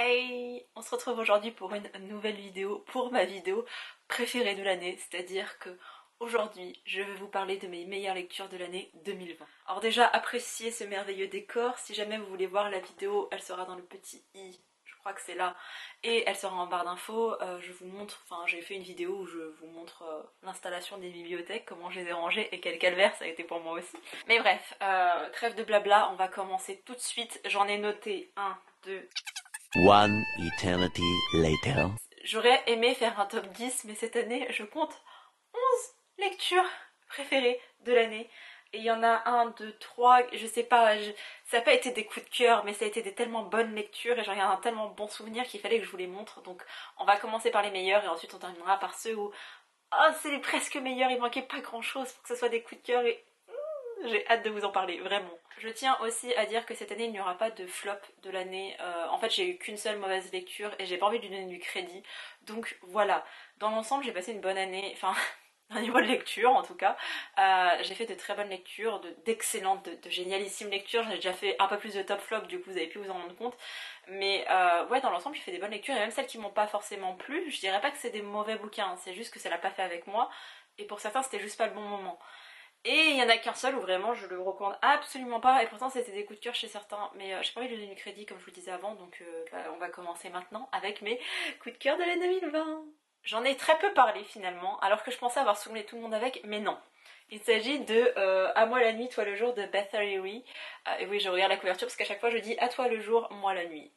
Hey, on se retrouve aujourd'hui pour une nouvelle vidéo, pour ma vidéo préférée de l'année, c'est-à-dire que aujourd'hui je vais vous parler de mes meilleures lectures de l'année 2020. Alors déjà, appréciez ce merveilleux décor, si jamais vous voulez voir la vidéo, elle sera dans le petit i, je crois que c'est là, et elle sera en barre d'infos. Je vous montre, enfin j'ai fait une vidéo où je vous montre l'installation des bibliothèques, comment je les ai rangées et quel calvaire ça a été pour moi aussi. Mais bref, trêve de blabla, on va commencer tout de suite, j'en ai noté 1, 2... One eternity later. J'aurais aimé faire un top 10, mais cette année, je compte 11 lectures préférées de l'année. Et il y en a 1, 2, 3, je sais pas, ça n'a pas été des coups de cœur, mais ça a été des tellement bonnes lectures et j'en ai un tellement bon souvenir qu'il fallait que je vous les montre. Donc on va commencer par les meilleurs et ensuite on terminera par ceux où c'est les presque meilleurs, il manquait pas grand chose pour que ce soit des coups de cœur et j'ai hâte de vous en parler, vraiment. Je tiens aussi à dire que cette année il n'y aura pas de flop de l'année. En fait j'ai eu qu'une seule mauvaise lecture et j'ai pas envie de lui donner du crédit. Donc voilà, dans l'ensemble j'ai passé une bonne année, enfin au niveau de lecture en tout cas. J'ai fait de très bonnes lectures, d'excellentes, de génialissimes lectures. J'ai déjà fait un peu plus de top flop, du coup vous avez pu vous en rendre compte. Mais ouais, dans l'ensemble j'ai fait des bonnes lectures et même celles qui m'ont pas forcément plu, je dirais pas que c'est des mauvais bouquins, c'est juste que ça l'a pas fait avec moi. Et pour certains c'était juste pas le bon moment. Et il y en a qu'un seul où vraiment je le recommande absolument pas, et pourtant c'était des coups de cœur chez certains, mais j'ai pas envie de donner du crédit comme je vous le disais avant, donc on va commencer maintenant avec mes coups de cœur de l'année 2020. J'en ai très peu parlé finalement, alors que je pensais avoir saoulé tout le monde avec, mais non. Il s'agit de À moi la nuit, toi le jour de Beth O'Leary. Et oui, je regarde la couverture parce qu'à chaque fois je dis à toi le jour, moi la nuit.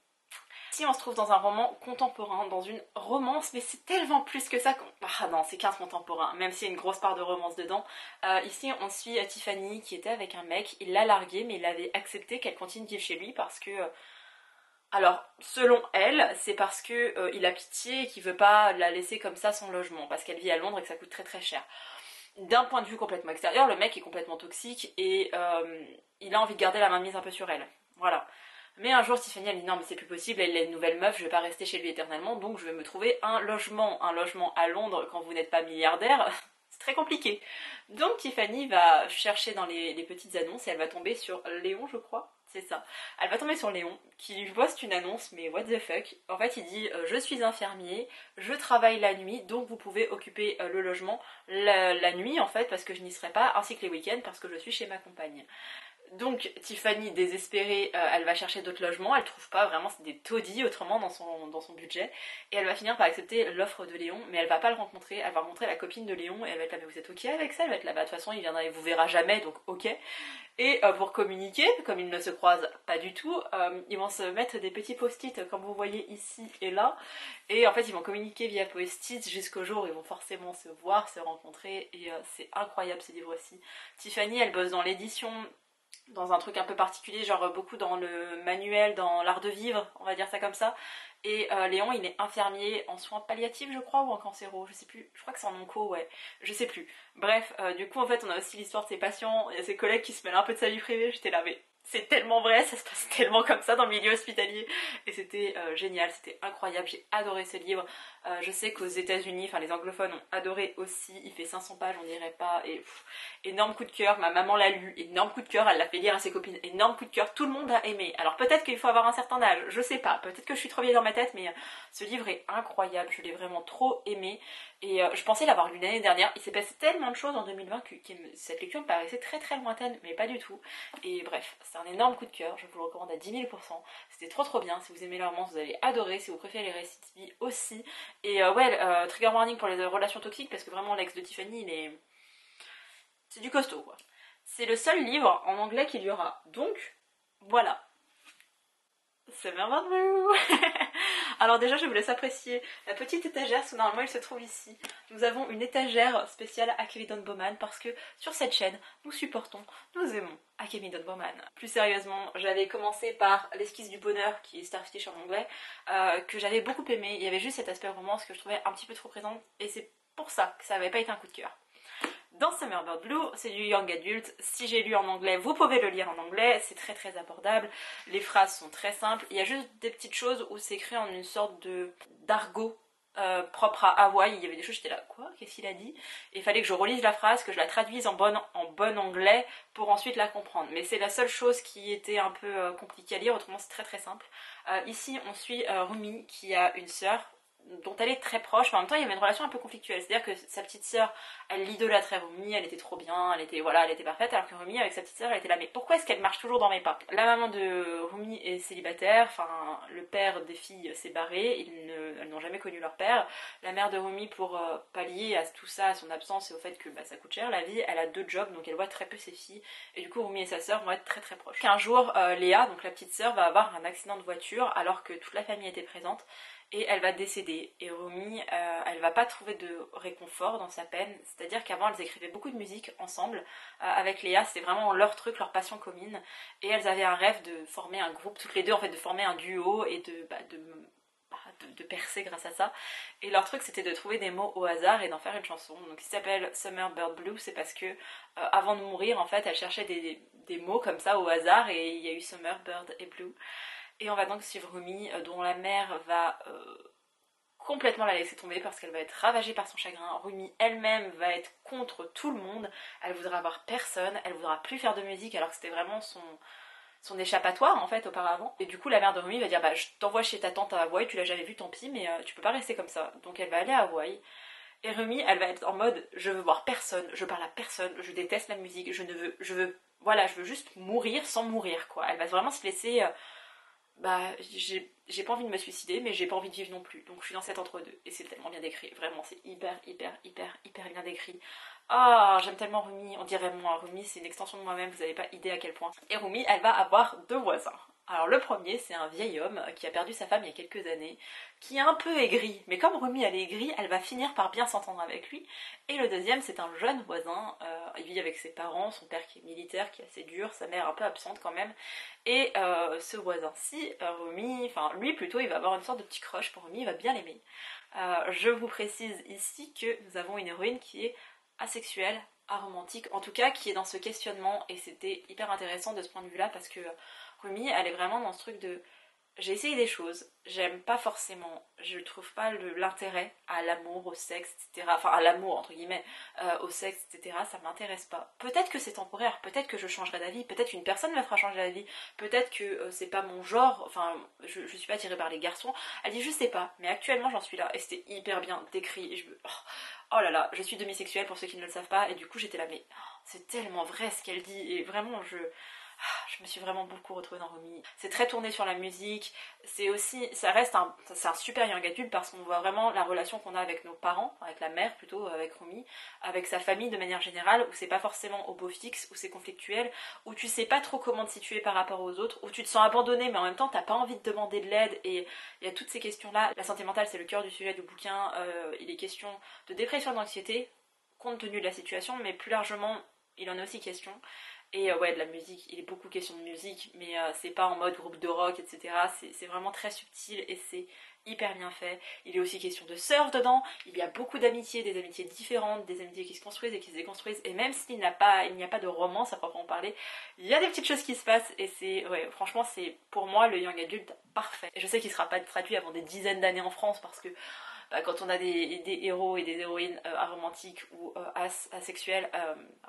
Ici on se trouve dans un roman contemporain, dans une romance, mais c'est tellement plus que ça qu'on... Ah non, c'est 15 contemporain, même s'il y a une grosse part de romance dedans. Ici on suit Tiffany qui était avec un mec, il l'a larguée mais il avait accepté qu'elle continue de vivre chez lui parce que... Alors, selon elle, c'est parce que il a pitié et qu'il veut pas la laisser comme ça sans logement, parce qu'elle vit à Londres et que ça coûte très très cher. D'un point de vue complètement extérieur, le mec est complètement toxique et il a envie de garder la mainmise un peu sur elle. Voilà. Mais un jour Tiffany elle dit non mais c'est plus possible, elle est une nouvelle meuf, je vais pas rester chez lui éternellement, donc je vais me trouver un logement. Un logement à Londres quand vous n'êtes pas milliardaire, c'est très compliqué. Donc Tiffany va chercher dans les petites annonces et elle va tomber sur Léon je crois, c'est ça. Elle va tomber sur Léon qui lui poste une annonce, mais what the fuck. En fait il dit je suis infirmier, je travaille la nuit, donc vous pouvez occuper le logement la nuit en fait parce que je n'y serai pas, ainsi que les week-ends parce que je suis chez ma compagne. Donc Tiffany, désespérée, elle va chercher d'autres logements, elle trouve pas, vraiment c'est des taudis autrement dans son budget, et elle va finir par accepter l'offre de Léon, mais elle va pas le rencontrer, elle va rencontrer la copine de Léon, et elle va être là, mais vous êtes ok avec ça? Elle va être là, bah de toute façon il viendra et vous verra jamais, donc ok. Et pour communiquer, comme ils ne se croisent pas du tout, ils vont se mettre des petits post-it comme vous voyez ici et là, et en fait ils vont communiquer via post-it jusqu'au jour où ils vont forcément se voir, se rencontrer, et c'est incroyable ce livre-ci. Tiffany elle bosse dans l'édition, dans un truc un peu particulier, genre beaucoup dans le manuel, dans l'art de vivre, on va dire ça comme ça. Et Léon, il est infirmier en soins palliatifs, je crois, ou en cancéro, je sais plus. Je crois que c'est en onco, ouais. Je sais plus. Bref, du coup, en fait, on a aussi l'histoire de ses patients et ses collègues qui se mêlent un peu de sa vie privée. J'étais là, mais c'est tellement vrai, ça se passe tellement comme ça dans le milieu hospitalier. Et c'était génial, c'était incroyable, j'ai adoré ce livre. Je sais qu'aux États-Unis, enfin les anglophones ont adoré aussi. Il fait 500 pages, on dirait pas. Et énorme coup de cœur, ma maman l'a lu, énorme coup de cœur, elle l'a fait lire à ses copines, énorme coup de cœur, tout le monde a aimé. Alors peut-être qu'il faut avoir un certain âge, je sais pas, peut-être que je suis trop vieille dans ma tête, mais ce livre est incroyable, je l'ai vraiment trop aimé. Et je pensais l'avoir lu l'année dernière, il s'est passé tellement de choses en 2020 que cette lecture me paraissait très très lointaine, mais pas du tout. Et bref, c'est un énorme coup de cœur, je vous le recommande à 10 000%, c'était trop trop bien, si vous aimez la romance vous allez adorer, si vous préférez les récits de vie aussi. Et ouais, trigger warning pour les relations toxiques, parce que vraiment l'ex de Tiffany il est... c'est du costaud quoi. C'est le seul livre en anglais qu'il y aura, donc voilà. C'est merveilleux. Alors déjà je vous laisse apprécier la petite étagère, parce que normalement il se trouve ici. Nous avons une étagère spéciale Akemi Don Bowman parce que sur cette chaîne nous supportons, nous aimons Akemi Don Bowman. Plus sérieusement, j'avais commencé par l'esquisse du bonheur qui est Starfish en anglais, que j'avais beaucoup aimé. Il y avait juste cet aspect romance que je trouvais un petit peu trop présent et c'est pour ça que ça n'avait pas été un coup de cœur. Dans Summerbird Blue, c'est du young adult. Si j'ai lu en anglais, vous pouvez le lire en anglais, c'est très très abordable. Les phrases sont très simples. Il y a juste des petites choses où c'est écrit en une sorte de d'argot propre à Hawaï. Il y avait des choses, j'étais là, quoi, qu'est-ce qu'il a dit? Et il fallait que je relise la phrase, que je la traduise en bon anglais pour ensuite la comprendre. Mais c'est la seule chose qui était un peu compliquée à lire, autrement c'est très très simple. Ici on suit Rumi qui a une sœur dont elle est très proche, mais en même temps il y avait une relation un peu conflictuelle, c'est-à-dire que sa petite sœur, elle l'idolâtrait Rumi, elle était trop bien, elle était parfaite, alors que Rumi avec sa petite sœur, elle était là, mais pourquoi est-ce qu'elle marche toujours dans mes pas? La maman de Rumi est célibataire, enfin le père des filles s'est barré, elles n'ont jamais connu leur père. La mère de Rumi, pour pallier à tout ça, à son absence et au fait que ça coûte cher la vie, elle a 2 jobs, donc elle voit très peu ses filles, et du coup Rumi et sa sœur vont être très très proches. Un jour, Léa, donc la petite sœur, va avoir un accident de voiture alors que toute la famille était présente, et elle va décéder. Et Rumi, elle va pas trouver de réconfort dans sa peine, c'est-à-dire qu'avant elles écrivaient beaucoup de musique ensemble avec Léa, c'était vraiment leur truc, leur passion commune, et elles avaient un rêve de former un groupe, toutes les deux en fait, de former un duo et de percer grâce à ça. Et leur truc c'était de trouver des mots au hasard et d'en faire une chanson. Donc qui s'appelle Summer Bird Blue, c'est parce que avant de mourir en fait elle cherchait des mots comme ça au hasard, et il y a eu Summer Bird et Blue. Et on va donc suivre Rumi, dont la mère va complètement la laisser tomber parce qu'elle va être ravagée par son chagrin. Rumi elle-même va être contre tout le monde, elle voudra avoir personne, elle voudra plus faire de musique alors que c'était vraiment son échappatoire en fait auparavant. Et du coup la mère de Rumi va dire bah je t'envoie chez ta tante à Hawaï, tu l'as jamais vue tant pis, mais tu peux pas rester comme ça. Donc elle va aller à Hawaï. Et Rumi elle va être en mode je veux voir personne, je parle à personne, je déteste la musique, je veux juste mourir sans mourir quoi. Elle va vraiment se laisser j'ai pas envie de me suicider, mais j'ai pas envie de vivre non plus. Donc je suis dans cet entre-deux. Et c'est tellement bien décrit. Vraiment, c'est hyper bien décrit. Ah, j'aime tellement Rumi. On dirait moi, Rumi, c'est une extension de moi-même, vous avez pas idée à quel point. Et Rumi, elle va avoir 2 voisins. Alors le premier, c'est un vieil homme qui a perdu sa femme il y a quelques années, qui est un peu aigri. Mais comme Rumi, elle est aigrie, elle va finir par bien s'entendre avec lui. Et le deuxième, c'est un jeune voisin. Il vit avec ses parents, son père qui est militaire, qui est assez dur, sa mère un peu absente quand même. Et ce voisin-ci, Rumi, enfin lui plutôt, il va avoir une sorte de petit crush pour Rumi, il va bien l'aimer. Je vous précise ici que nous avons une héroïne qui est asexuelle, aromantique, en tout cas qui est dans ce questionnement, et c'était hyper intéressant de ce point de vue-là parce que Rumi, elle est vraiment dans ce truc de j'ai essayé des choses, j'aime pas forcément, je trouve pas l'intérêt à l'amour, au sexe, etc. Enfin à l'amour entre guillemets, au sexe, etc. Ça m'intéresse pas. Peut-être que c'est temporaire, peut-être que je changerai d'avis, peut-être qu'une personne me fera changer d'avis, peut-être que c'est pas mon genre, enfin je suis pas attirée par les garçons. Elle dit je sais pas, mais actuellement j'en suis là, et c'était hyper bien décrit, et oh là là, je suis demisexuelle pour ceux qui ne le savent pas, et du coup j'étais là mais c'est tellement vrai ce qu'elle dit, et vraiment je me suis vraiment beaucoup retrouvée dans Rumi. C'est très tourné sur la musique, c'est aussi, c'est un super young adulte parce qu'on voit vraiment la relation qu'on a avec nos parents, avec la mère plutôt, avec Rumi, avec sa famille de manière générale, où c'est pas forcément au beau fixe, où c'est conflictuel, où tu sais pas trop comment te situer par rapport aux autres, où tu te sens abandonné mais en même temps t'as pas envie de demander de l'aide, et il y a toutes ces questions-là. La santé mentale c'est le cœur du sujet du bouquin, il est question de dépression, d'anxiété, compte tenu de la situation, mais plus largement il en est aussi question. Et ouais, de la musique, il est beaucoup question de musique, mais c'est pas en mode groupe de rock, etc. C'est vraiment très subtil et c'est hyper bien fait. Il est aussi question de surf dedans, il y a beaucoup d'amitiés, des amitiés différentes, des amitiés qui se construisent et qui se déconstruisent, et même s'il n'y a pas de romance à proprement parler, il y a des petites choses qui se passent, et ouais, franchement, c'est pour moi le young adulte parfait. Et je sais qu'il sera pas traduit avant des dizaines d'années en France parce que quand on a des héros et des héroïnes aromantiques ou asexuels,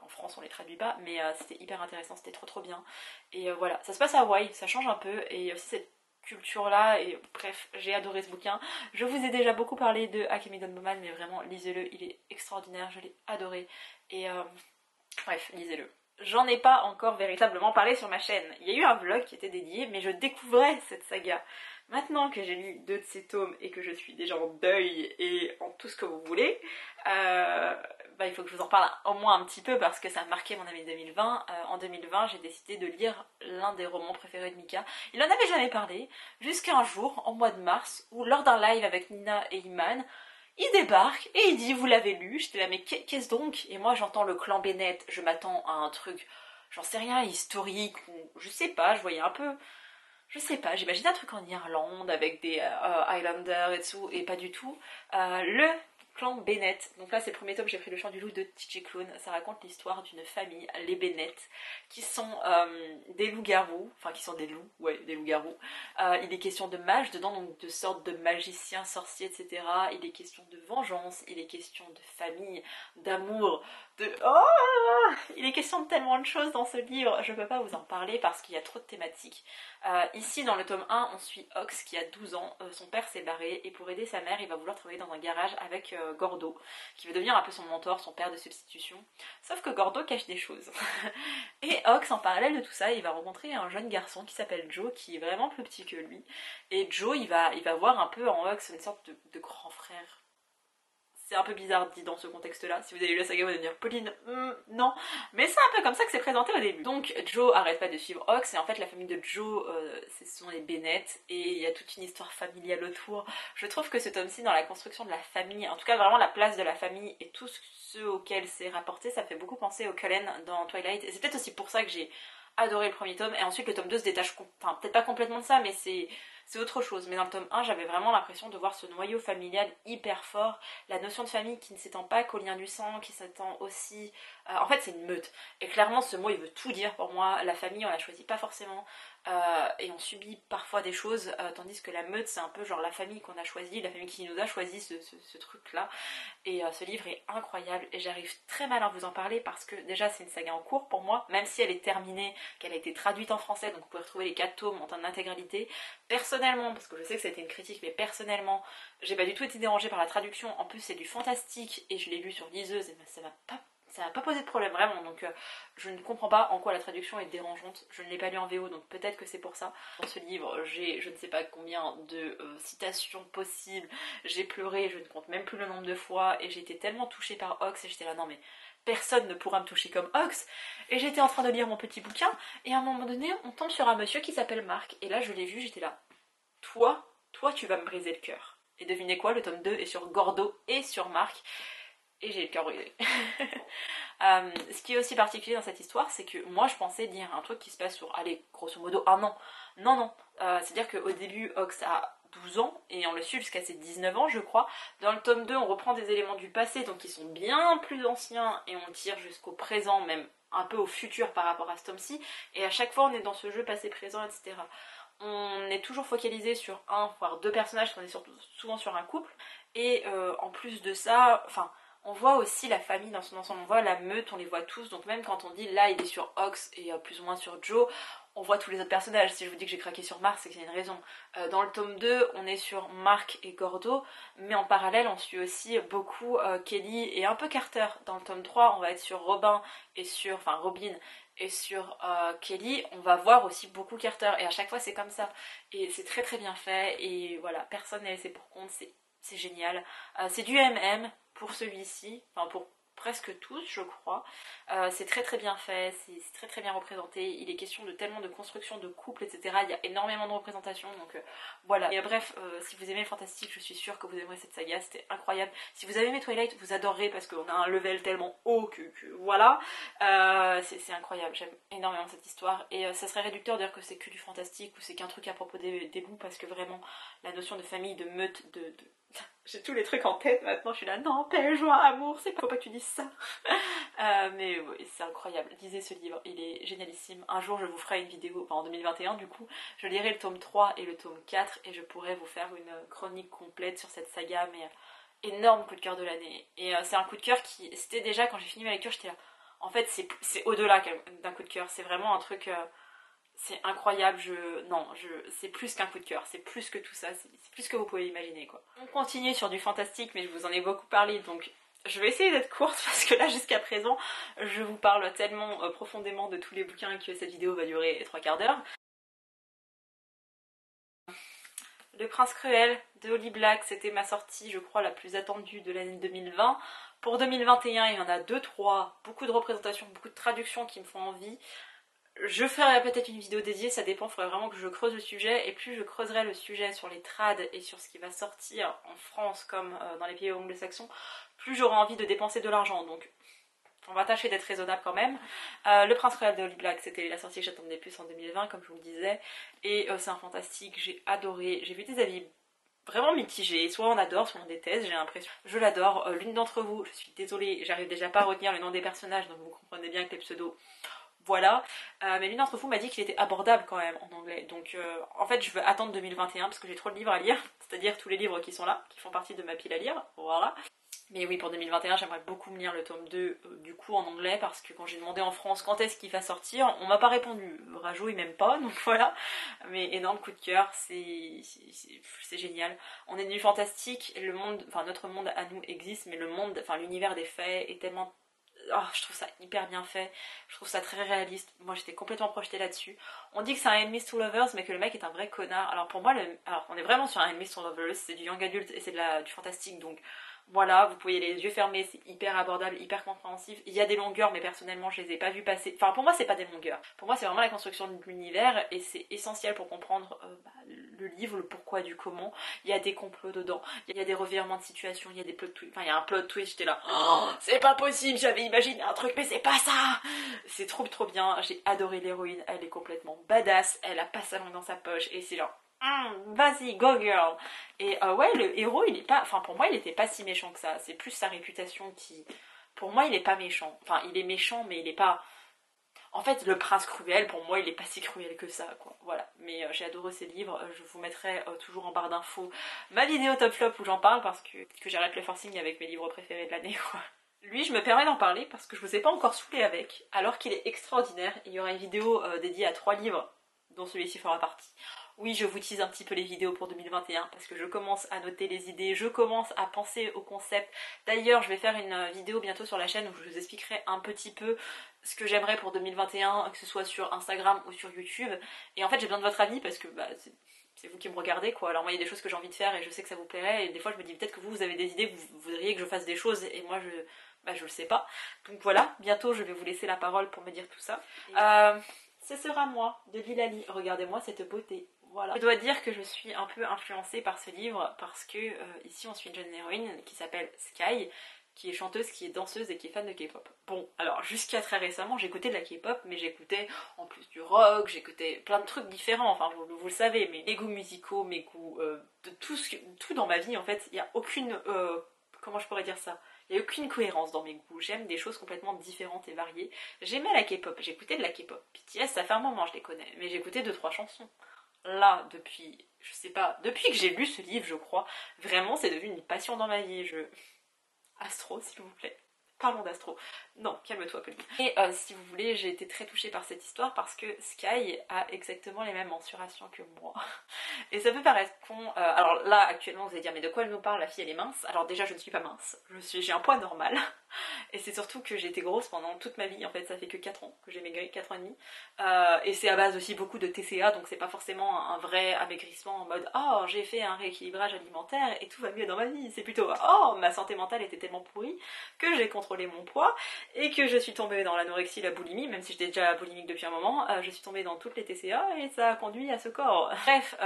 en France on les traduit pas, mais c'était hyper intéressant, c'était trop bien. Et voilà, ça se passe à Hawaï, ça change un peu, et aussi cette culture là, et bref, j'ai adoré ce bouquin. Je vous ai déjà beaucoup parlé de Akemi Donboman, mais vraiment lisez-le, il est extraordinaire, je l'ai adoré, et bref, lisez-le. J'en ai pas encore véritablement parlé sur ma chaîne. Il y a eu un vlog qui était dédié, mais je découvrais cette saga. Maintenant que j'ai lu 2 de ces tomes et que je suis déjà en deuil et en tout ce que vous voulez, il faut que je vous en parle au moins un petit peu parce que ça a marqué mon année 2020. En 2020, j'ai décidé de lire l'un des romans préférés de Mika. Il en avait jamais parlé, jusqu'à un jour, en mois de mars, où lors d'un live avec Nina et Iman, il débarque et il dit vous l'avez lu. J'étais là mais qu'est-ce donc? Et moi j'entends le clan Bennett, je m'attends à un truc, j'en sais rien, historique ou je sais pas, je voyais un peu, je sais pas, j'imagine un truc en Irlande avec des Highlanders et tout, et pas du tout. Le clan Bennett. Donc là c'est le premier tome, j'ai pris Le Chant du Loup de TJ Klune. Ça raconte l'histoire d'une famille, les Bennett, qui sont des loups-garous, enfin qui sont des loups, ouais des loups-garous. Il est question de mages dedans, donc de sortes de magiciens, sorciers, etc. Il est question de vengeance, il est question de famille, d'amour, de... Oh, il est question de tellement de choses dans ce livre, je peux pas vous en parler parce qu'il y a trop de thématiques. Ici dans le tome 1 on suit Ox qui a 12 ans, son père s'est barré et pour aider sa mère il va vouloir travailler dans un garage avec Gordo qui va devenir un peu son mentor, son père de substitution, sauf que Gordo cache des choses. Et Ox en parallèle de tout ça il va rencontrer un jeune garçon qui s'appelle Joe qui est vraiment plus petit que lui et Joe il va voir un peu en Ox une sorte de grand frère. C'est un peu bizarre dit dans ce contexte-là. Si vous avez lu la saga, vous allez me dire Pauline, non. Mais c'est un peu comme ça que c'est présenté au début. Donc Joe arrête pas de suivre Ox et en fait la famille de Joe, ce sont les Bennett et il y a toute une histoire familiale autour. Je trouve que ce tome-ci dans la construction de la famille, en tout cas vraiment la place de la famille et tous ceux auxquels c'est rapporté, ça fait beaucoup penser au Cullen dans Twilight. Et c'est peut-être aussi pour ça que j'ai adoré le premier tome et ensuite le tome 2 se détache, enfin peut-être pas complètement de ça mais c'est autre chose. Mais dans le tome 1 j'avais vraiment l'impression de voir ce noyau familial hyper fort, la notion de famille qui ne s'étend pas qu'au lien du sang, qui s'étend aussi... en fait c'est une meute et clairement ce mot il veut tout dire pour moi. La famille on la choisit pas forcément et on subit parfois des choses tandis que la meute c'est un peu genre la famille qu'on a choisie, la famille qui nous a choisi ce truc là. Et ce livre est incroyable et j'arrive très mal à vous en parler parce que déjà c'est une saga en cours pour moi, même si elle est terminée, qu'elle a été traduite en français, donc vous pouvez retrouver les 4 tomes en intégralité. Personnellement, parce que je sais que ça a été une critique, mais personnellement, j'ai pas du tout été dérangée par la traduction, en plus c'est du fantastique et je l'ai lu sur liseuse et ça m'a pas posé de problème vraiment, donc je ne comprends pas en quoi la traduction est dérangeante. Je ne l'ai pas lu en VO donc peut-être que c'est pour ça. Dans ce livre j'ai je ne sais pas combien de citations possibles, j'ai pleuré, je ne compte même plus le nombre de fois et j'ai été tellement touchée par Ox et j'étais là non mais personne ne pourra me toucher comme Ox. Et j'étais en train de lire mon petit bouquin et à un moment donné on tombe sur un monsieur qui s'appelle Marc et là je l'ai vu, j'étais là toi tu vas me briser le cœur. Et devinez quoi, le tome 2 est sur Gordo et sur Marc et j'ai le cœur brisé. Ce qui est aussi particulier dans cette histoire, c'est que moi je pensais lire un truc qui se passe sur, allez, grosso modo, un an. Non. C'est-à-dire qu'au début, Ox a 12 ans et on le suit jusqu'à ses 19 ans, je crois. Dans le tome 2, on reprend des éléments du passé, donc qui sont bien plus anciens et on tire jusqu'au présent, même un peu au futur par rapport à ce tome-ci. Et à chaque fois, on est dans ce jeu passé-présent, etc. On est toujours focalisé sur un, voire deux personnages, parce qu'on est surtout, souvent sur un couple. Et en plus de ça, enfin... On voit aussi la famille dans son ensemble, on voit la meute, on les voit tous, donc même quand on dit là il est sur Ox et plus ou moins sur Joe, on voit tous les autres personnages. Si je vous dis que j'ai craqué sur Marc, c'est qu'il y a une raison. Dans le tome 2, on est sur Marc et Gordo, mais en parallèle on suit aussi beaucoup Kelly et un peu Carter. Dans le tome 3, on va être sur Robin et sur, enfin Robin et sur Kelly, on va voir aussi beaucoup Carter, et à chaque fois c'est comme ça. Et c'est très très bien fait, et voilà, personne n'est laissé pour compte, c'est génial. C'est du MM pour celui-ci, enfin pour presque tous je crois. C'est très très bien fait, c'est très très bien représenté, il est question de tellement de construction de couple, etc. Il y a énormément de représentations, donc voilà. Et bref, si vous aimez le fantastique, je suis sûre que vous aimerez cette saga, c'était incroyable. Si vous avez aimé Twilight, vous adorerez parce qu'on a un level tellement haut que voilà. C'est incroyable, j'aime énormément cette histoire, et ça serait réducteur de dire que c'est que du fantastique ou c'est qu'un truc à propos des loups, parce que vraiment la notion de famille, de meute, j'ai tous les trucs en tête maintenant, je suis là, non, paix, joie, amour, faut pas que tu dises ça. Mais oui, c'est incroyable, lisez ce livre, il est génialissime. Un jour je vous ferai une vidéo, enfin en 2021 du coup, je lirai le tome 3 et le tome 4 et je pourrai vous faire une chronique complète sur cette saga, mais énorme coup de cœur de l'année. Et c'est un coup de cœur qui, c'était déjà quand j'ai fini ma lecture, j'étais là, en fait c'est au-delà d'un coup de cœur, c'est vraiment un truc... c'est incroyable, c'est plus qu'un coup de cœur, c'est plus que tout ça, c'est plus que vous pouvez imaginer quoi. On continue sur du fantastique, mais je vous en ai beaucoup parlé, donc je vais essayer d'être courte parce que là jusqu'à présent je vous parle tellement profondément de tous les bouquins que cette vidéo va durer 3/4 d'heure. Le Prince Cruel de Holly Black, c'était ma sortie je crois la plus attendue de l'année 2020. Pour 2021 il y en a 2-3, beaucoup de représentations, beaucoup de traductions qui me font envie. Je ferai peut-être une vidéo dédiée, ça dépend, il faudrait vraiment que je creuse le sujet, et plus je creuserai le sujet sur les trades et sur ce qui va sortir en France comme dans les pays anglo-saxons, plus j'aurai envie de dépenser de l'argent, donc on va tâcher d'être raisonnable quand même. Le Prince Royal de Holly Black, c'était la sortie que j'attendais plus en 2020, comme je vous le disais, et c'est un fantastique, j'ai adoré, j'ai vu des avis vraiment mitigée, soit on adore, soit on déteste, j'ai l'impression. Je l'adore, l'une d'entre vous, je suis désolée, j'arrive déjà pas à retenir le nom des personnages, donc vous comprenez bien que les pseudos, voilà. Mais l'une d'entre vous m'a dit qu'il était abordable quand même en anglais, donc en fait je veux attendre 2021 parce que j'ai trop de livres à lire, c'est-à-dire tous les livres qui sont là, qui font partie de ma pile à lire, voilà. Mais oui, pour 2021, j'aimerais beaucoup me lire le tome 2 du coup en anglais parce que quand j'ai demandé en France quand est-ce qu'il va sortir, on m'a pas répondu. Rajo, il m'aime pas, donc voilà. Mais énorme coup de cœur, c'est génial. On est du fantastique, le monde, enfin notre monde à nous existe, mais le monde, enfin l'univers des faits est tellement... Oh, je trouve ça hyper bien fait, je trouve ça très réaliste. Moi j'étais complètement projetée là-dessus. On dit que c'est un Enemies to Lovers, mais que le mec est un vrai connard. Alors pour moi, alors on est vraiment sur un Enemies to Lovers, c'est du young adult et c'est du fantastique, donc voilà, vous pouvez les yeux fermés, c'est hyper abordable, hyper compréhensif. Il y a des longueurs, mais personnellement, je les ai pas vues passer. Enfin, pour moi, c'est pas des longueurs. Pour moi, c'est vraiment la construction de l'univers et c'est essentiel pour comprendre le livre, le pourquoi du comment. Il y a des complots dedans, il y a des revirements de situation, il y a des plot twists. Enfin, il y a un plot twist, j'étais là. Oh, c'est pas possible, j'avais imaginé un truc, mais c'est pas ça! C'est trop bien. J'ai adoré l'héroïne, elle est complètement badass, elle a pas sa langue dans sa poche et c'est genre. Vas-y, go girl. Et ouais, le héros, il est pas... Enfin, pour moi, il était pas si méchant que ça. C'est plus sa réputation qui... Pour moi, il est pas méchant. Enfin, il est méchant, mais il est pas... En fait, le prince cruel, pour moi, il est pas si cruel que ça, quoi. Voilà. Mais j'ai adoré ces livres. Je vous mettrai toujours en barre d'infos ma vidéo top flop où j'en parle parce que j'arrête le forcing avec mes livres préférés de l'année, quoi. Lui, je me permets d'en parler parce que je vous ai pas encore saoulé avec, alors qu'il est extraordinaire. Il y aura une vidéo dédiée à 3 livres, dont celui-ci fera partie. Oui, je vous tease un petit peu les vidéos pour 2021 parce que je commence à noter les idées, je commence à penser au concept. D'ailleurs, je vais faire une vidéo bientôt sur la chaîne où je vous expliquerai un petit peu ce que j'aimerais pour 2021, que ce soit sur Instagram ou sur YouTube. Et en fait, j'ai besoin de votre avis parce que c'est vous qui me regardez, quoi. Alors moi, il y a des choses que j'ai envie de faire et je sais que ça vous plairait. Et des fois, je me dis peut-être que vous avez des idées, vous voudriez que je fasse des choses et moi, je le sais pas. Donc voilà, bientôt, je vais vous laisser la parole pour me dire tout ça. Ce sera moi, de Lilali. Regardez-moi cette beauté. Voilà. Je dois dire que je suis un peu influencée par ce livre parce que ici on suit une jeune héroïne qui s'appelle Sky, qui est chanteuse, qui est danseuse et qui est fan de K-pop. Bon, alors jusqu'à très récemment j'écoutais de la K-pop, mais j'écoutais en plus du rock, j'écoutais plein de trucs différents, enfin vous le savez, mes goûts musicaux, mes goûts de tout dans ma vie en fait, il n'y a aucune... comment je pourrais dire ça? Il n'y a aucune cohérence dans mes goûts, j'aime des choses complètement différentes et variées. J'aimais la K-pop, j'écoutais de la K-pop. BTS, ça fait un moment, je les connais, mais j'écoutais 2-3 chansons. Là, depuis, je sais pas, depuis que j'ai lu ce livre, je crois, vraiment, c'est devenu une passion dans ma vie. Astro, s'il vous plaît. Parlons d'Astro. Non, calme-toi, Pauline. Et si vous voulez, j'ai été très touchée par cette histoire parce que Sky a exactement les mêmes mensurations que moi. Et ça peut paraître con. Alors là, actuellement, vous allez dire, mais de quoi elle nous parle? La fille, elle est mince. Alors déjà, je ne suis pas mince. J'ai un poids normal. Et c'est surtout que j'ai été grosse pendant toute ma vie. En fait, ça fait que 4 ans que j'ai maigri, 4 ans et demi. Et c'est à base aussi beaucoup de TCA, donc c'est pas forcément un vrai amaigrissement en mode oh, j'ai fait un rééquilibrage alimentaire et tout va mieux dans ma vie. C'est plutôt oh, ma santé mentale était tellement pourrie que j'ai contrôlé mon poids et que je suis tombée dans l'anorexie, la boulimie, même si j'étais déjà boulimique depuis un moment, je suis tombée dans toutes les TCA et ça a conduit à ce corps. Bref,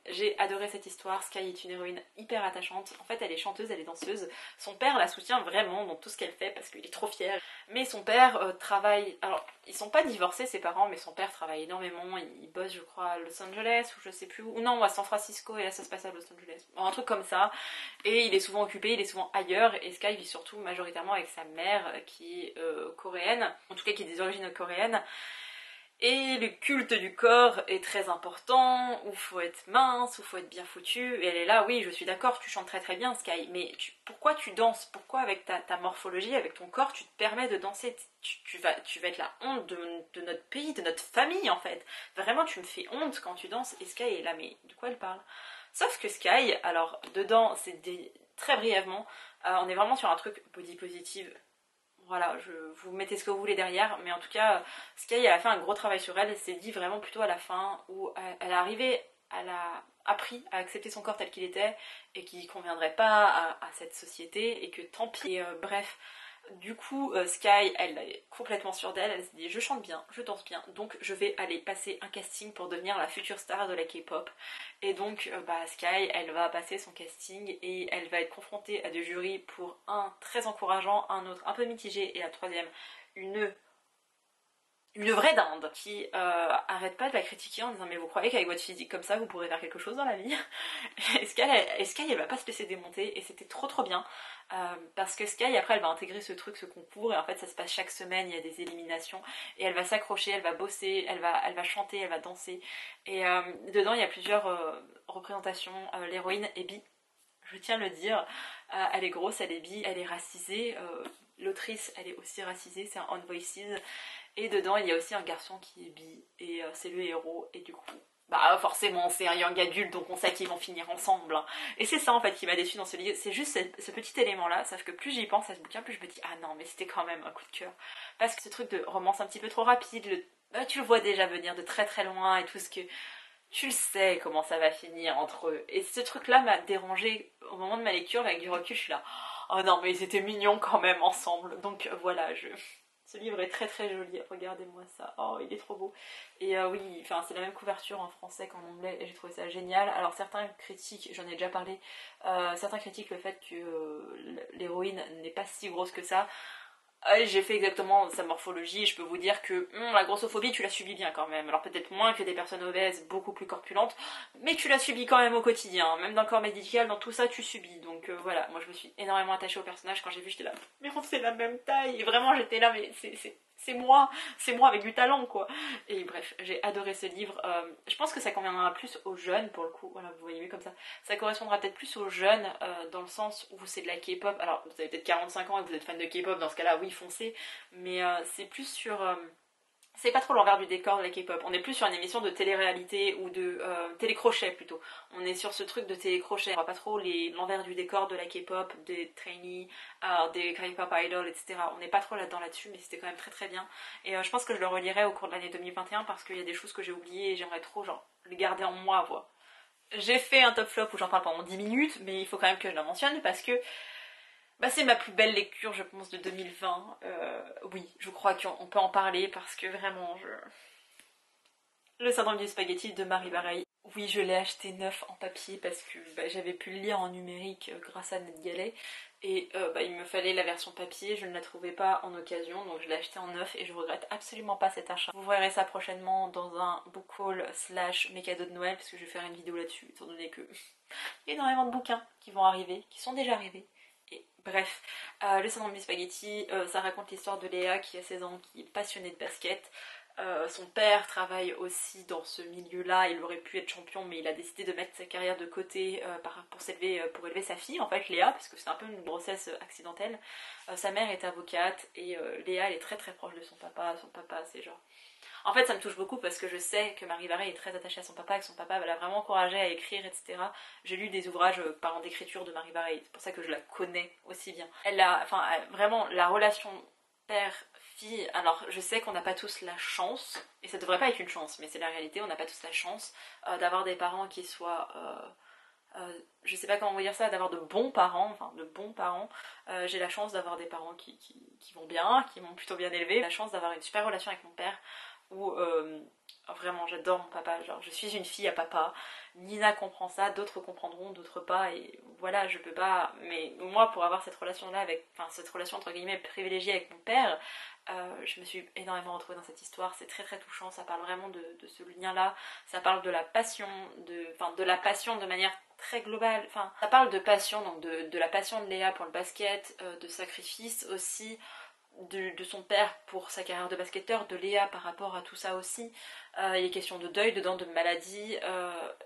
j'ai adoré cette histoire. Sky est une héroïne hyper attachante. En fait, elle est chanteuse, elle est danseuse. Son père la soutient vraiment dans tout ce qu'elle fait parce qu'il est trop fier. Mais son père travaille... Alors, ils sont pas divorcés ses parents, mais son père travaille énormément. Il bosse, je crois, à Los Angeles ou je sais plus où. Ou non, à San Francisco et là ça se passe à Los Angeles. Un truc comme ça. Et il est souvent occupé, il est souvent ailleurs. Et Sky vit surtout majoritairement avec sa mère qui est coréenne. En tout cas, qui est des origines coréennes. Et le culte du corps est très important, où faut être mince, où faut être bien foutu, et elle est là, oui, je suis d'accord, tu chantes très très bien Sky, mais pourquoi tu danses? Pourquoi avec ta morphologie, avec ton corps, tu te permets de danser? Tu vas être la honte de notre pays, de notre famille en fait. Vraiment, tu me fais honte quand tu danses, et Sky est là, mais de quoi elle parle? Sauf que Sky, alors dedans, très brièvement, on est vraiment sur un truc body positive. Voilà, vous mettez ce que vous voulez derrière, mais en tout cas, Sky, elle a fait un gros travail sur elle, elle s'est dit vraiment plutôt à la fin, où elle est arrivée, elle a appris à accepter son corps tel qu'il était, et qu'il ne conviendrait pas à cette société, et que tant pis, bref. Du coup, Sky, elle est complètement sûre d'elle, elle s'est dit je chante bien, je danse bien, donc je vais aller passer un casting pour devenir la future star de la K-pop. Et donc, Sky, elle va passer son casting et elle va être confrontée à des jurys pour un très encourageant, un autre un peu mitigé et la troisième une une vraie dinde qui arrête pas de la critiquer en disant mais vous croyez qu'avec votre physique comme ça vous pourrez faire quelque chose dans la vie? Et Sky elle va pas se laisser démonter et c'était trop bien parce que Sky après elle va intégrer ce concours et en fait ça se passe chaque semaine, il y a des éliminations et elle va s'accrocher, elle va bosser, elle va chanter, elle va danser et dedans il y a plusieurs représentations. L'héroïne est bi, je tiens à le dire, elle est grosse, elle est bi, elle est racisée, l'autrice elle est aussi racisée, c'est un On Voices. Et dedans, il y a aussi un garçon qui est bi, et c'est le héros, et du coup, bah forcément, c'est un young adulte, donc on sait qu'ils vont finir ensemble. Hein. Et c'est ça en fait qui m'a déçu dans ce livre, c'est juste ce petit élément-là, sauf que plus j'y pense à ce bouquin, plus je me dis, ah non, mais c'était quand même un coup de cœur. Parce que ce truc de romance un petit peu trop rapide, tu le vois déjà venir de très loin, et tout ce que... Tu le sais comment ça va finir entre eux. Et ce truc-là m'a dérangé au moment de ma lecture, avec du recul, je suis là, oh non, mais ils étaient mignons quand même ensemble. Donc voilà, ce livre est très joli, regardez-moi ça, oh il est trop beau. Et oui, enfin c'est la même couverture en français qu'en anglais et j'ai trouvé ça génial. Alors certains critiquent, j'en ai déjà parlé, certains critiquent le fait que l'héroïne n'est pas si grosse que ça. J'ai fait exactement sa morphologie et je peux vous dire que la grossophobie tu l'as subie bien quand même. Alors peut-être moins que des personnes obèses beaucoup plus corpulentes, mais tu l'as subie quand même au quotidien. Même dans le corps médical, dans tout ça tu subis. Donc voilà, moi je me suis énormément attachée au personnage. Quand j'ai vu j'étais là, mais on fait la même taille. Et vraiment j'étais là, mais c'est moi avec du talent quoi. Et bref, j'ai adoré ce livre. Je pense que ça conviendra plus aux jeunes pour le coup. Voilà, vous voyez mieux comme ça. Ça correspondra peut-être plus aux jeunes dans le sens où c'est de la K-pop. Alors vous avez peut-être 45 ans et vous êtes fan de K-pop, dans ce cas-là oui foncez. Mais c'est plus sur... c'est pas trop l'envers du décor de la K-pop. On est plus sur une émission de télé-réalité ou de télécrochet plutôt. On est sur ce truc de télécrochet. On voit pas trop l'envers du décor de la K-pop, des trainees, des K-pop idols, etc. On n'est pas trop là-dedans là-dessus, mais c'était quand même très bien. Et je pense que je le relirai au cours de l'année 2021 parce qu'il y a des choses que j'ai oubliées et j'aimerais trop genre les garder en moi. Voilà. J'ai fait un top flop où j'en parle pendant 10 minutes, mais il faut quand même que je la mentionne parce que bah, c'est ma plus belle lecture, je pense, de 2020. Oui, je crois qu'on peut en parler parce que vraiment, Le syndrome du spaghetti de Marie Bareilles. Oui, je l'ai acheté neuf en papier parce que bah, j'avais pu le lire en numérique grâce à NetGalley. Et bah, il me fallait la version papier, je ne la trouvais pas en occasion, donc je l'ai acheté en neuf et je regrette absolument pas cet achat. Vous verrez ça prochainement dans un book haul / mes cadeaux de Noël, parce que je vais faire une vidéo là-dessus, étant donné que il y a énormément de bouquins qui vont arriver, qui sont déjà arrivés. Et bref, le syndrome du spaghetti, ça raconte l'histoire de Léa qui a 16 ans, qui est passionnée de basket. Son père travaille aussi dans ce milieu-là, il aurait pu être champion mais il a décidé de mettre sa carrière de côté pour élever sa fille, en fait Léa, parce que c'est un peu une grossesse accidentelle. Sa mère est avocate et Léa elle est très proche de son papa c'est genre... En fait ça me touche beaucoup parce que je sais que Marie Varey est très attachée à son papa, que son papa l'a vraiment encouragée à écrire, etc. J'ai lu des ouvrages parlant d'écriture de Marie Varey, c'est pour ça que je la connais aussi bien. Vraiment la relation père-fille, alors je sais qu'on n'a pas tous la chance, et ça devrait pas être une chance, mais c'est la réalité, on n'a pas tous la chance d'avoir des parents qui soient... je sais pas comment vous dire ça, d'avoir de bons parents, j'ai la chance d'avoir des parents qui vont bien, qui m'ont plutôt bien élevée, la chance d'avoir une super relation avec mon père, où vraiment j'adore mon papa, genre je suis une fille à papa. Nina comprend ça, d'autres comprendront, d'autres pas, et voilà, je peux pas, mais moi pour avoir cette relation là cette relation entre guillemets privilégiée avec mon père, je me suis énormément retrouvée dans cette histoire, c'est très touchant, ça parle vraiment de ce lien là, ça parle de la passion, de la passion de manière très globale, ça parle de passion, donc de la passion de Léa pour le basket, de sacrifice aussi, de son père pour sa carrière de basketteur, de Léa par rapport à tout ça aussi. Il est question de deuil dedans, de maladie,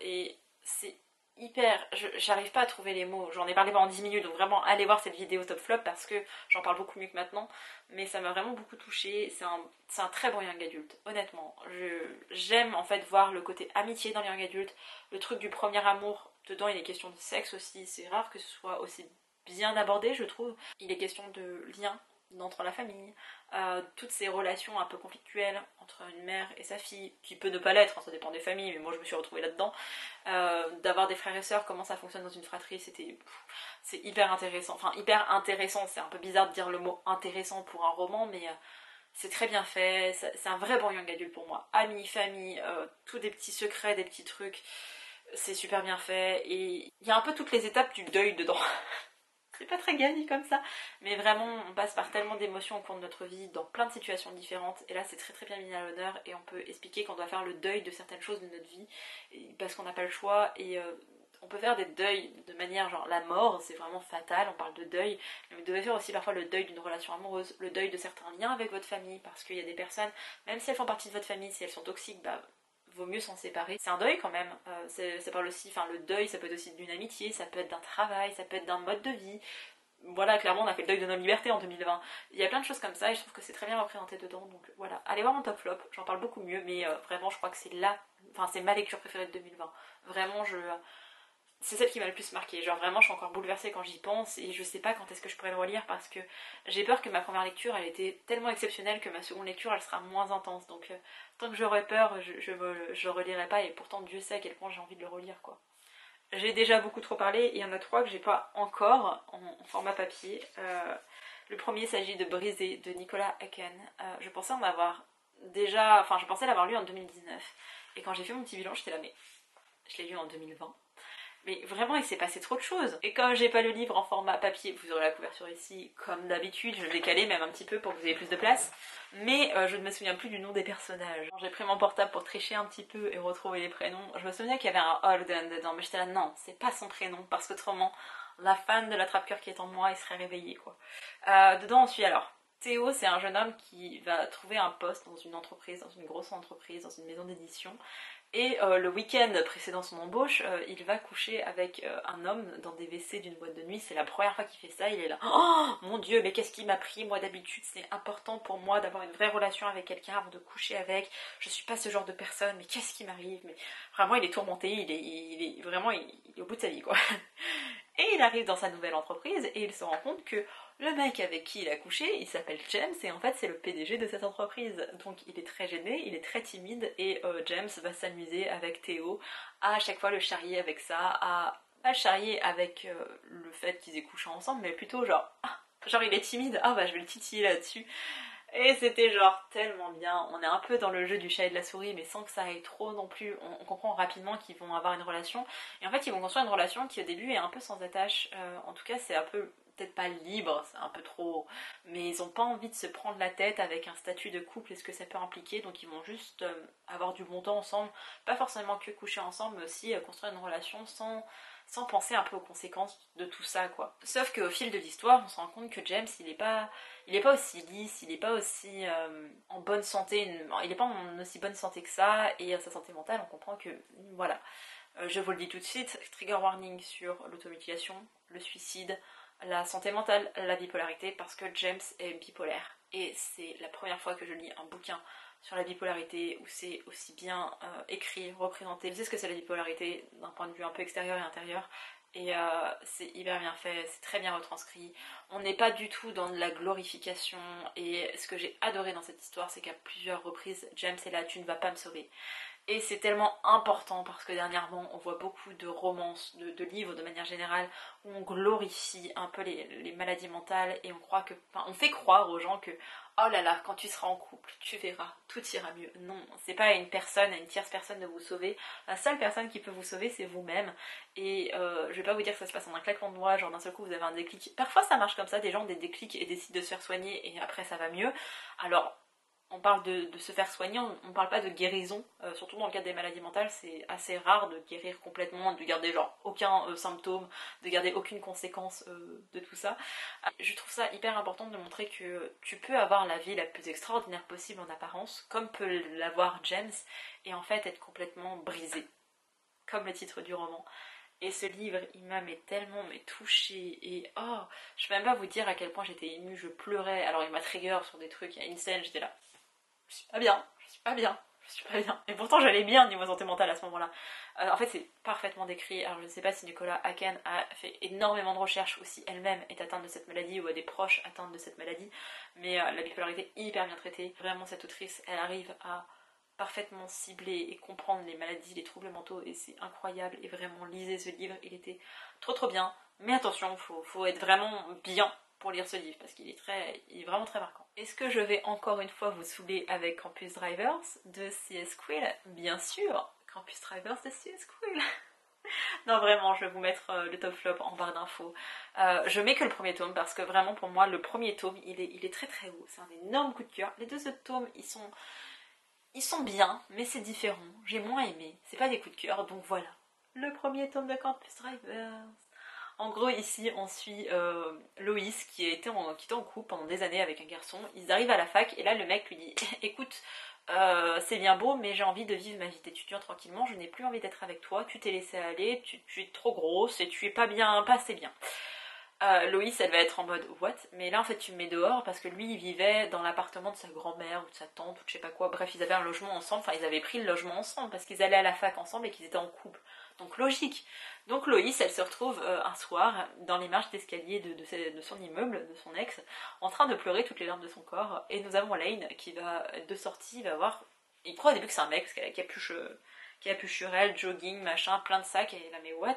et c'est hyper... J'arrive pas à trouver les mots, j'en ai parlé pendant 10 minutes, donc vraiment allez voir cette vidéo top flop parce que j'en parle beaucoup mieux que maintenant, mais ça m'a vraiment beaucoup touchée, c'est un très bon young adulte, honnêtement. J'aime en fait voir le côté amitié dans les young adultes, le truc du premier amour, dedans il est question de sexe aussi, c'est rare que ce soit aussi bien abordé je trouve. Il est question de lien entre la famille, toutes ces relations un peu conflictuelles entre une mère et sa fille, qui peut ne pas l'être, ça dépend des familles, mais moi je me suis retrouvée là-dedans, d'avoir des frères et sœurs, comment ça fonctionne dans une fratrie, c'est hyper intéressant, c'est un peu bizarre de dire le mot intéressant pour un roman, mais c'est très bien fait, c'est un vrai bon young adulte pour moi, amis, famille, tous des petits secrets, des petits trucs, c'est super bien fait, et il y a un peu toutes les étapes du deuil dedans. C'est pas très gagné comme ça, mais vraiment on passe par tellement d'émotions au cours de notre vie, dans plein de situations différentes, et là c'est très très bien mis à l'honneur, et on peut expliquer qu'on doit faire le deuil de certaines choses de notre vie, parce qu'on n'a pas le choix, et on peut faire des deuils de manière genre la mort, c'est vraiment fatal, on parle de deuil, mais vous devez faire aussi parfois le deuil d'une relation amoureuse, le deuil de certains liens avec votre famille, parce qu'il y a des personnes, même si elles font partie de votre famille, si elles sont toxiques, bah vaut mieux s'en séparer. C'est un deuil quand même, ça parle aussi, enfin le deuil ça peut être aussi d'une amitié, ça peut être d'un travail, ça peut être d'un mode de vie. Voilà, clairement on a fait le deuil de nos libertés en 2020. Il y a plein de choses comme ça et je trouve que c'est très bien représenté dedans, donc voilà. Allez voir mon top flop, j'en parle beaucoup mieux, mais vraiment je crois que c'est c'est ma lecture préférée de 2020. Vraiment c'est celle qui m'a le plus marqué. Genre vraiment, je suis encore bouleversée quand j'y pense et je sais pas quand est-ce que je pourrais le relire parce que j'ai peur que ma première lecture elle était tellement exceptionnelle que ma seconde lecture elle sera moins intense. Donc tant que j'aurai peur, je relirai pas et pourtant Dieu sait à quel point j'ai envie de le relire quoi. J'ai déjà beaucoup trop parlé et il y en a trois que j'ai pas encore en format papier. Le premier s'agit de Brisé de Nicolas Haken. Je pensais en avoir déjà, enfin je pensais l'avoir lu en 2019 et quand j'ai fait mon petit bilan j'étais là mais je l'ai lu en 2020. Mais vraiment, il s'est passé trop de choses. Et comme j'ai pas le livre en format papier, vous aurez la couverture ici, comme d'habitude, je l'ai calé même un petit peu pour que vous ayez plus de place. Mais je ne me souviens plus du nom des personnages. J'ai pris mon portable pour tricher un petit peu et retrouver les prénoms. Je me souviens qu'il y avait un Holden dedans, mais j'étais là, non, c'est pas son prénom, parce qu'autrement, la fan de l'attrape-cœur qui est en moi, il serait réveillé, quoi. Dedans, on suit alors Théo, c'est un jeune homme qui va trouver un poste dans une entreprise, dans une grosse entreprise, dans une maison d'édition. Et le week-end précédant son embauche, il va coucher avec un homme dans des WC d'une boîte de nuit. C'est la première fois qu'il fait ça, il est là. Oh mon dieu, mais qu'est-ce qui m'a pris? Moi d'habitude c'est important pour moi d'avoir une vraie relation avec quelqu'un avant de coucher avec. Je suis pas ce genre de personne, mais qu'est-ce qui m'arrive? Mais vraiment il est tourmenté, il est vraiment il est au bout de sa vie quoi. Et il arrive dans sa nouvelle entreprise et il se rend compte que le mec avec qui il a couché, il s'appelle James et en fait c'est le PDG de cette entreprise. Donc il est très gêné, il est très timide et James va s'amuser avec Théo à chaque fois le charrier avec ça, à pas le charrier avec le fait qu'ils aient couché ensemble, mais plutôt genre il est timide, ah bah je vais le titiller là-dessus. Et c'était genre tellement bien, on est un peu dans le jeu du chat et de la souris mais sans que ça aille trop non plus, on comprend rapidement qu'ils vont avoir une relation et en fait ils vont construire une relation qui au début est un peu sans attache, en tout cas c'est un peu, peut-être pas libre, c'est un peu trop, mais ils ont pas envie de se prendre la tête avec un statut de couple et ce que ça peut impliquer donc ils vont juste avoir du bon temps ensemble, pas forcément que coucher ensemble mais aussi construire une relation sans penser un peu aux conséquences de tout ça quoi. Sauf qu'au fil de l'histoire on se rend compte que James il est pas aussi lisse, il est pas aussi en bonne santé, il est pas en aussi bonne santé que ça, et sa santé mentale, on comprend que, voilà. Je vous le dis tout de suite, trigger warning sur l'automutilation, le suicide, la santé mentale, la bipolarité, parce que James est bipolaire. Et c'est la première fois que je lis un bouquin sur la bipolarité, où c'est aussi bien écrit, représenté. Je sais ce que c'est la bipolarité d'un point de vue un peu extérieur et intérieur, et c'est hyper bien fait, c'est très bien retranscrit. On n'est pas du tout dans de la glorification et ce que j'ai adoré dans cette histoire c'est qu'à plusieurs reprises James est là, tu ne vas pas me sauver. Et c'est tellement important parce que dernièrement on voit beaucoup de romances, de livres de manière générale où on glorifie un peu les maladies mentales et on croit que, enfin, on fait croire aux gens que oh là là, quand tu seras en couple, tu verras, tout ira mieux. Non, c'est pas à une personne, à une tierce personne de vous sauver. La seule personne qui peut vous sauver, c'est vous-même. Et je vais pas vous dire que ça se passe en un claquement de doigts, genre d'un seul coup vous avez un déclic. Parfois ça marche comme ça, des gens ont des déclics et décident de se faire soigner et après ça va mieux. Alors on parle de se faire soigner, on parle pas de guérison, surtout dans le cadre des maladies mentales, c'est assez rare de guérir complètement, de garder genre aucun symptôme, de garder aucune conséquence de tout ça. Je trouve ça hyper important de montrer que tu peux avoir la vie la plus extraordinaire possible en apparence, comme peut l'avoir James, et en fait être complètement brisé, comme le titre du roman. Et ce livre, il m'a tellement touchée et oh, je peux même pas vous dire à quel point j'étais émue, je pleurais. Alors il m'a trigger sur des trucs, il y a une scène, j'étais là. Je suis pas bien, je suis pas bien, je suis pas bien. Et pourtant j'allais bien au niveau santé mentale à ce moment-là. En fait c'est parfaitement décrit. Alors je ne sais pas si Nicolas Haken a fait énormément de recherches ou si elle-même est atteinte de cette maladie ou a des proches atteints de cette maladie. Mais la bipolarité est hyper bien traitée. Vraiment cette autrice, elle arrive à parfaitement cibler et comprendre les maladies, les troubles mentaux et c'est incroyable. Et vraiment lisez ce livre, il était trop bien. Mais attention, faut être vraiment bien pour lire ce livre parce qu'il est vraiment très marquant. Est-ce que je vais encore une fois vous saouler avec Campus Drivers de C.S. Quill? Bien sûr, Campus Drivers de C.S. Quill. Non, vraiment, je vais vous mettre le top flop en barre d'infos. Je mets que le premier tome parce que vraiment pour moi le premier tome il est très très haut. C'est un énorme coup de cœur. Les deux autres tomes ils sont bien, mais c'est différent. J'ai moins aimé. C'est pas des coups de cœur, donc voilà. Le premier tome de Campus Drivers. En gros, ici, on suit Loïs qui était en couple pendant des années avec un garçon. Ils arrivent à la fac et là, le mec lui dit écoute, c'est bien beau, mais j'ai envie de vivre ma vie d'étudiant tranquillement. Je n'ai plus envie d'être avec toi. Tu t'es laissé aller, tu es trop grosse et tu es pas bien, pas assez bien. Loïs, elle va être en mode what? Mais là, en fait, tu me mets dehors parce que lui, il vivait dans l'appartement de sa grand-mère ou de sa tante ou de je sais pas quoi. Bref, ils avaient un logement ensemble. Enfin, ils avaient pris le logement ensemble parce qu'ils allaient à la fac ensemble et qu'ils étaient en couple. Donc, logique. Donc, Loïs, elle se retrouve un soir dans les marches d'escalier de son immeuble, de son ex, en train de pleurer toutes les larmes de son corps. Et nous avons Lane qui va, de sortie, va voir. Il croit au début que c'est un mec parce qu'elle capuche sur elle, jogging, machin, plein de sacs. Et là, mais what?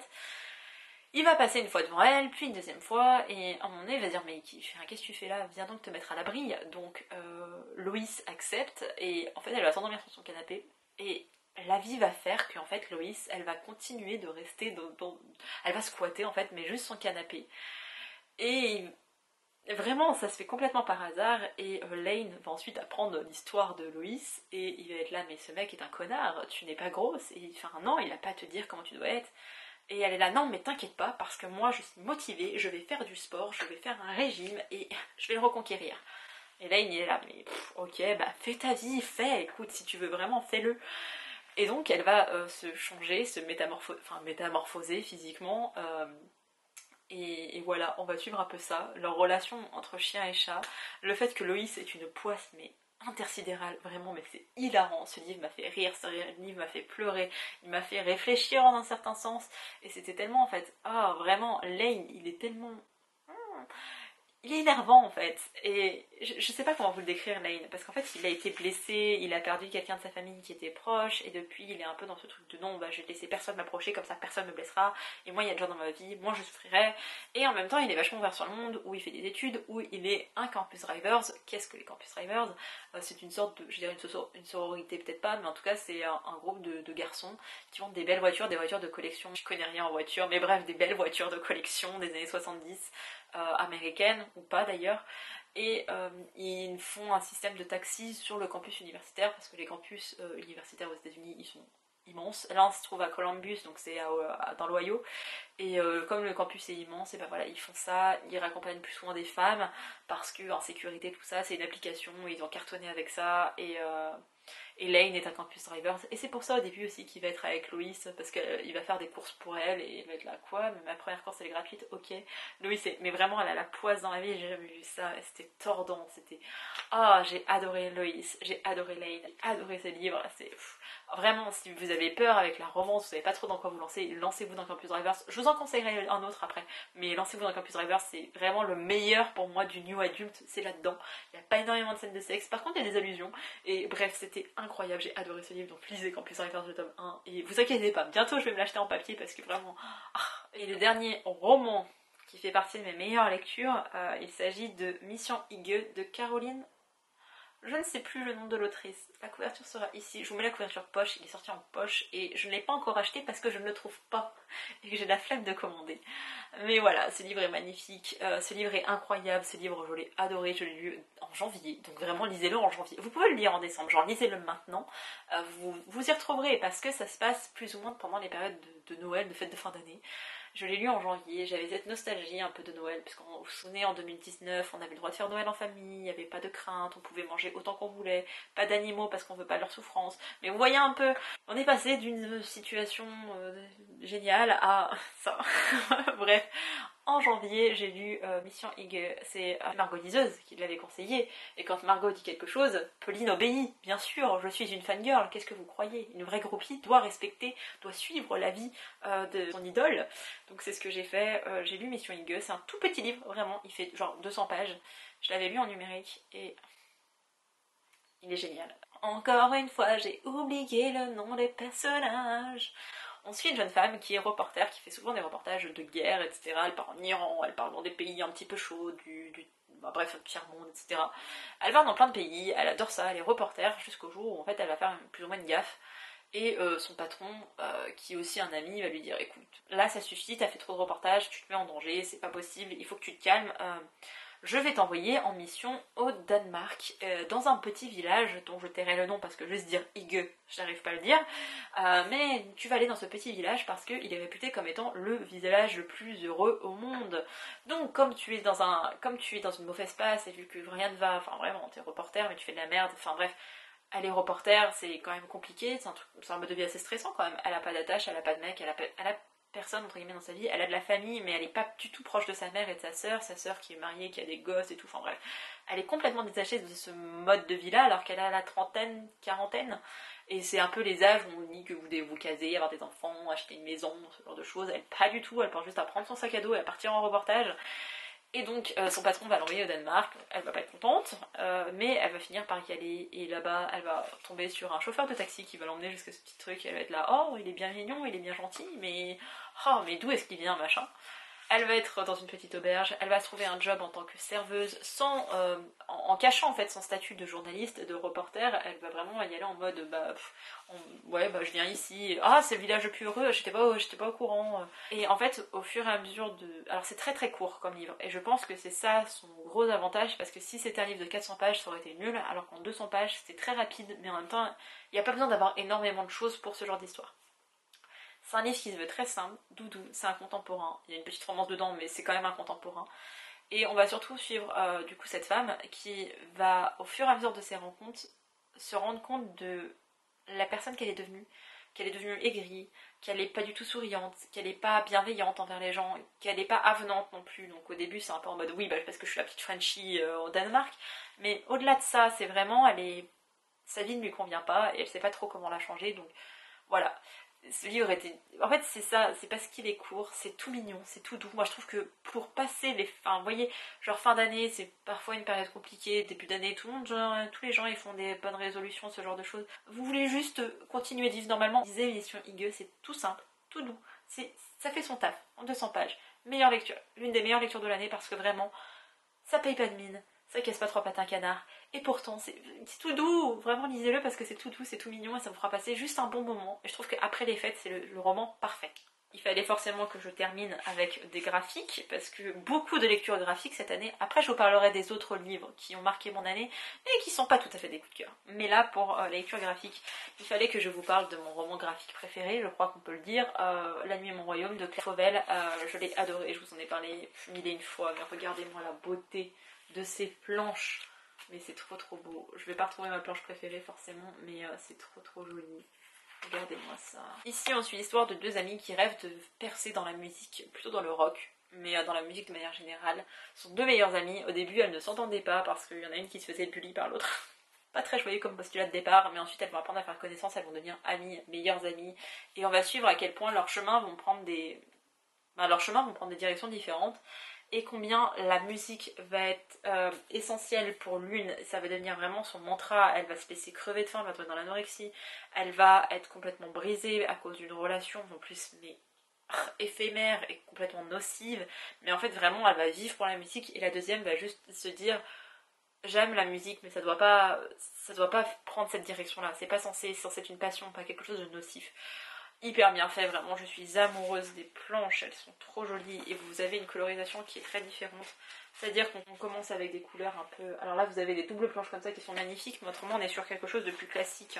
Il va passer une fois devant elle, puis une deuxième fois, et à un moment donné, il va dire mais qu'est-ce que tu fais là? Viens donc te mettre à l'abri. Donc Loïs accepte, et en fait elle va s'endormir sur son canapé, et la vie va faire qu'en fait Loïs, elle va continuer de rester elle va squatter en fait, mais juste son canapé. Et vraiment, ça se fait complètement par hasard, et Lane va ensuite apprendre l'histoire de Loïs, et il va être là mais ce mec est un connard, tu n'es pas grosse, et enfin non, il a pas à te dire comment tu dois être. Et elle est là, non mais t'inquiète pas, parce que moi je suis motivée, je vais faire du sport, je vais faire un régime et je vais le reconquérir. Et là il est là, mais ok, bah fais ta vie, fais, écoute, si tu veux vraiment, fais-le. Et donc elle va se changer, métamorphoser physiquement. Et voilà, on va suivre un peu ça, leur relation entre chien et chat, le fait que Loïs est une poisse, mais intersidérale, vraiment, mais c'est hilarant. Ce livre m'a fait rire, ce livre m'a fait pleurer, il m'a fait réfléchir en un certain sens, et c'était tellement en fait, vraiment, Lane, il est tellement... Il est énervant en fait, et je sais pas comment vous le décrire Lane, parce qu'en fait il a été blessé, il a perdu quelqu'un de sa famille qui était proche, et depuis il est un peu dans ce truc de non, bah je vais laisser personne m'approcher, comme ça personne me blessera, et moi il y a des gens dans ma vie, moi je souffrirai, et en même temps il est vachement ouvert sur le monde, où il fait des études, où il est un campus drivers. Qu'est-ce que les campus drivers? C'est une sorte de, je dirais une sororité peut-être pas, mais en tout cas c'est un groupe de garçons qui ont des belles voitures, des voitures de collection, je connais rien en voiture, mais bref, des belles voitures de collection des années 70, américaine ou pas d'ailleurs, et ils font un système de taxi sur le campus universitaire parce que les campus universitaires aux États-Unis ils sont immenses. Là on se trouve à Columbus, donc c'est dans l'Ohio, et comme le campus est immense, et ben voilà, ils font ça, ils raccompagnent plus souvent des femmes parce que en sécurité tout ça, c'est une application, ils ont cartonné avec ça, et Lane est un campus driver, et c'est pour ça au début aussi qu'il va être avec Loïs, parce qu'il va faire des courses pour elle, et il va être là, quoi, mais ma première course elle est gratuite, ok. Loïs, mais vraiment elle a la poisse dans la vie, j'ai jamais vu ça, c'était tordant, c'était... j'ai adoré Loïs, j'ai adoré Lane, j'ai adoré ce livre, c'est... Vraiment, si vous avez peur avec la romance, vous savez pas trop dans quoi vous lancer, lancez-vous dans Campus Drivers. Je vous en conseillerai un autre après, mais lancez-vous dans Campus Drivers, c'est vraiment le meilleur pour moi du new adult, c'est là-dedans. Il n'y a pas énormément de scènes de sexe, par contre il y a des allusions, et bref, c'était incroyable, j'ai adoré ce livre, donc lisez Campus Drivers le tome 1, et vous inquiétez pas, bientôt je vais me l'acheter en papier parce que vraiment... Et le dernier roman qui fait partie de mes meilleures lectures, il s'agit de Mission Higueux de Caroline... Je ne sais plus le nom de l'autrice. La couverture sera ici. Je vous mets la couverture poche. Il est sorti en poche et je ne l'ai pas encore acheté parce que je ne le trouve pas et que j'ai la flemme de commander. Mais voilà, ce livre est magnifique. Ce livre est incroyable. Ce livre, je l'ai adoré. Je l'ai lu en janvier. Donc vraiment, lisez-le en janvier. Vous pouvez le lire en décembre. Genre, lisez-le maintenant. Vous y retrouverez parce que ça se passe plus ou moins pendant les périodes de Noël, de fêtes de fin d'année. Je l'ai lu en janvier, j'avais cette nostalgie un peu de Noël, puisqu'on vous souvenez, en 2019, on avait le droit de faire Noël en famille, il n'y avait pas de crainte, on pouvait manger autant qu'on voulait, pas d'animaux parce qu'on veut pas leur souffrance. Mais vous voyez un peu, on est passé d'une situation géniale à ça. Bref, en janvier, j'ai lu Mission Higueux. C'est Margot Liseuse qui l'avait conseillé. Et quand Margot dit quelque chose, Pauline obéit. Bien sûr, je suis une fangirl. Qu'est-ce que vous croyez? Une vraie groupie doit respecter, doit suivre l'avis de son idole. Donc c'est ce que j'ai fait. J'ai lu Mission Higueux. C'est un tout petit livre, vraiment. Il fait genre 200 pages. Je l'avais lu en numérique et il est génial. Encore une fois, j'ai oublié le nom des personnages. On suit une jeune femme qui est reporter, qui fait souvent des reportages de guerre, etc. Elle part en Iran, elle part dans des pays un petit peu chauds, bref, le tiers-monde, etc. Elle va dans plein de pays, elle adore ça, elle est reporter, jusqu'au jour où en fait elle va faire plus ou moins une gaffe. Et son patron, qui est aussi un ami, va lui dire écoute, là ça suffit, t'as fait trop de reportages, tu te mets en danger, c'est pas possible, il faut que tu te calmes. Je vais t'envoyer en mission au Danemark, dans un petit village dont je tairai le nom parce que juste dire Hygge, j'arrive pas à le dire. Mais tu vas aller dans ce petit village parce qu'il est réputé comme étant le village le plus heureux au monde. Donc comme tu es dans une mauvaise passe et vu que rien ne va, enfin vraiment, t'es reporter mais tu fais de la merde, enfin bref, elle est reporter, c'est quand même compliqué, c'est un mode de vie assez stressant quand même. Elle a pas d'attache, elle a pas de mec, elle a personne entre guillemets dans sa vie, elle a de la famille mais elle est pas du tout proche de sa mère et de sa sœur qui est mariée, qui a des gosses et tout, enfin bref. Elle est complètement détachée de ce mode de vie là alors qu'elle a la trentaine, quarantaine, et c'est un peu les âges où on dit que vous devez vous caser, avoir des enfants, acheter une maison, ce genre de choses. Elle pas du tout, elle pense juste à prendre son sac à dos et à partir en reportage. Et donc son patron va l'envoyer au Danemark, elle va pas être contente, mais elle va finir par y aller, et là-bas elle va tomber sur un chauffeur de taxi qui va l'emmener jusqu'à ce petit truc, et elle va être là, oh il est bien mignon, il est bien gentil, mais oh mais d'où est-ce qu'il vient machin. Elle va être dans une petite auberge, elle va trouver un job en tant que serveuse, en cachant en fait son statut de journaliste, de reporter. Elle va vraiment y aller en mode ouais bah je viens ici, ah c'est le village le plus heureux, j'étais pas au courant. Et en fait au fur et à mesure de... Alors c'est très très court comme livre, et je pense que c'est ça son gros avantage, parce que si c'était un livre de 400 pages ça aurait été nul, alors qu'en 200 pages c'est très rapide, mais en même temps il n'y a pas besoin d'avoir énormément de choses pour ce genre d'histoire. C'est un livre qui se veut très simple, doudou, c'est un contemporain. Il y a une petite romance dedans, mais c'est quand même un contemporain. Et on va surtout suivre du coup cette femme qui va, au fur et à mesure de ses rencontres, se rendre compte de la personne qu'elle est devenue aigrie, qu'elle n'est pas du tout souriante, qu'elle n'est pas bienveillante envers les gens, qu'elle n'est pas avenante non plus. Donc au début c'est un peu en mode oui, bah, parce que je suis la petite Frenchie au Danemark, mais au-delà de ça, c'est vraiment, sa vie ne lui convient pas et elle sait pas trop comment la changer, donc voilà. Ce livre était... En fait, c'est ça, c'est parce qu'il est court, c'est tout mignon, c'est tout doux. Moi, je trouve que pour passer les... Enfin, vous voyez, genre fin d'année, c'est parfois une période compliquée, début d'année, tout le monde, genre, tous les gens, ils font des bonnes résolutions, ce genre de choses. Vous voulez juste continuer de vivre normalement. Disait l'émission Hygge, c'est tout simple, tout doux. Ça fait son taf, en 200 pages. Meilleure lecture, l'une des meilleures lectures de l'année, parce que vraiment, ça paye pas de mine, ça casse pas trois pattes un canard, et pourtant c'est tout doux, vraiment lisez-le parce que c'est tout doux, c'est tout mignon et ça vous fera passer juste un bon moment. Et je trouve qu'après les fêtes, c'est le roman parfait. Il fallait forcément que je termine avec des graphiques, parce que beaucoup de lectures graphiques cette année. Après, je vous parlerai des autres livres qui ont marqué mon année, mais qui sont pas tout à fait des coups de cœur. Mais là, pour la lecture graphique, il fallait que je vous parle de mon roman graphique préféré, je crois qu'on peut le dire, La nuit et mon royaume de Claire Fauvel. Je l'ai adoré, je vous en ai parlé mille et une fois, mais regardez-moi la beauté de ces planches. Mais c'est trop trop beau. Je vais pas retrouver ma planche préférée forcément, mais c'est trop trop joli. Regardez-moi ça. Ici, on suit l'histoire de deux amies qui rêvent de percer dans la musique, plutôt dans le rock, mais dans la musique de manière générale. Ce sont deux meilleures amies. Au début, elles ne s'entendaient pas parce qu'il y en a une qui se faisait bully par l'autre. Pas très joyeux comme postulat de départ, mais ensuite elles vont apprendre à faire connaissance, elles vont devenir amies, meilleures amies. Et on va suivre à quel point leurs chemins vont prendre des directions différentes, et combien la musique va être essentielle pour l'une. Ça va devenir vraiment son mantra. Elle va se laisser crever de faim, elle va tomber dans l'anorexie, elle va être complètement brisée à cause d'une relation en plus mais éphémère et complètement nocive, mais en fait vraiment elle va vivre pour la musique. Et la deuxième va juste se dire j'aime la musique mais ça doit pas prendre cette direction là, c'est censé être une passion, pas quelque chose de nocif. Hyper bien fait, vraiment, je suis amoureuse des planches, elles sont trop jolies et vous avez une colorisation qui est très différente. C'est-à-dire qu'on commence avec des couleurs un peu... Alors là, vous avez des doubles planches comme ça qui sont magnifiques, mais autrement, on est sur quelque chose de plus classique.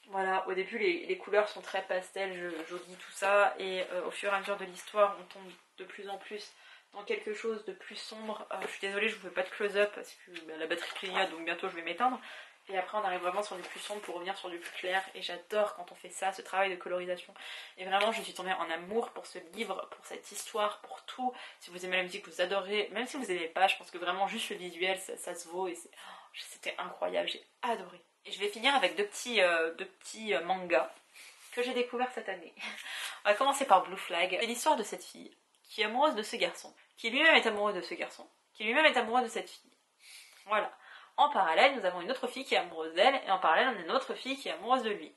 Voilà, au début, les couleurs sont très pastel, jolies, tout ça, et au fur et à mesure de l'histoire, on tombe de plus en plus dans quelque chose de plus sombre. Je suis désolée, je vous fais pas de close-up parce que la batterie clignote, donc bientôt je vais m'éteindre. Et après on arrive vraiment sur du plus sombre pour revenir sur du plus clair. Et j'adore quand on fait ça, ce travail de colorisation. Et vraiment je suis tombée en amour pour ce livre, pour cette histoire, pour tout. Si vous aimez la musique, vous adorez. Même si vous aimez pas, je pense que vraiment juste le visuel, ça se vaut. Et c'était incroyable, j'ai adoré. Et je vais finir avec deux petits mangas que j'ai découverts cette année. On va commencer par Blue Flag. C'est l'histoire de cette fille qui est amoureuse de ce garçon, qui lui-même est amoureux de ce garçon, qui lui-même est amoureux de cette fille. Voilà. En parallèle, nous avons une autre fille qui est amoureuse d'elle, et en parallèle, on a une autre fille qui est amoureuse de lui.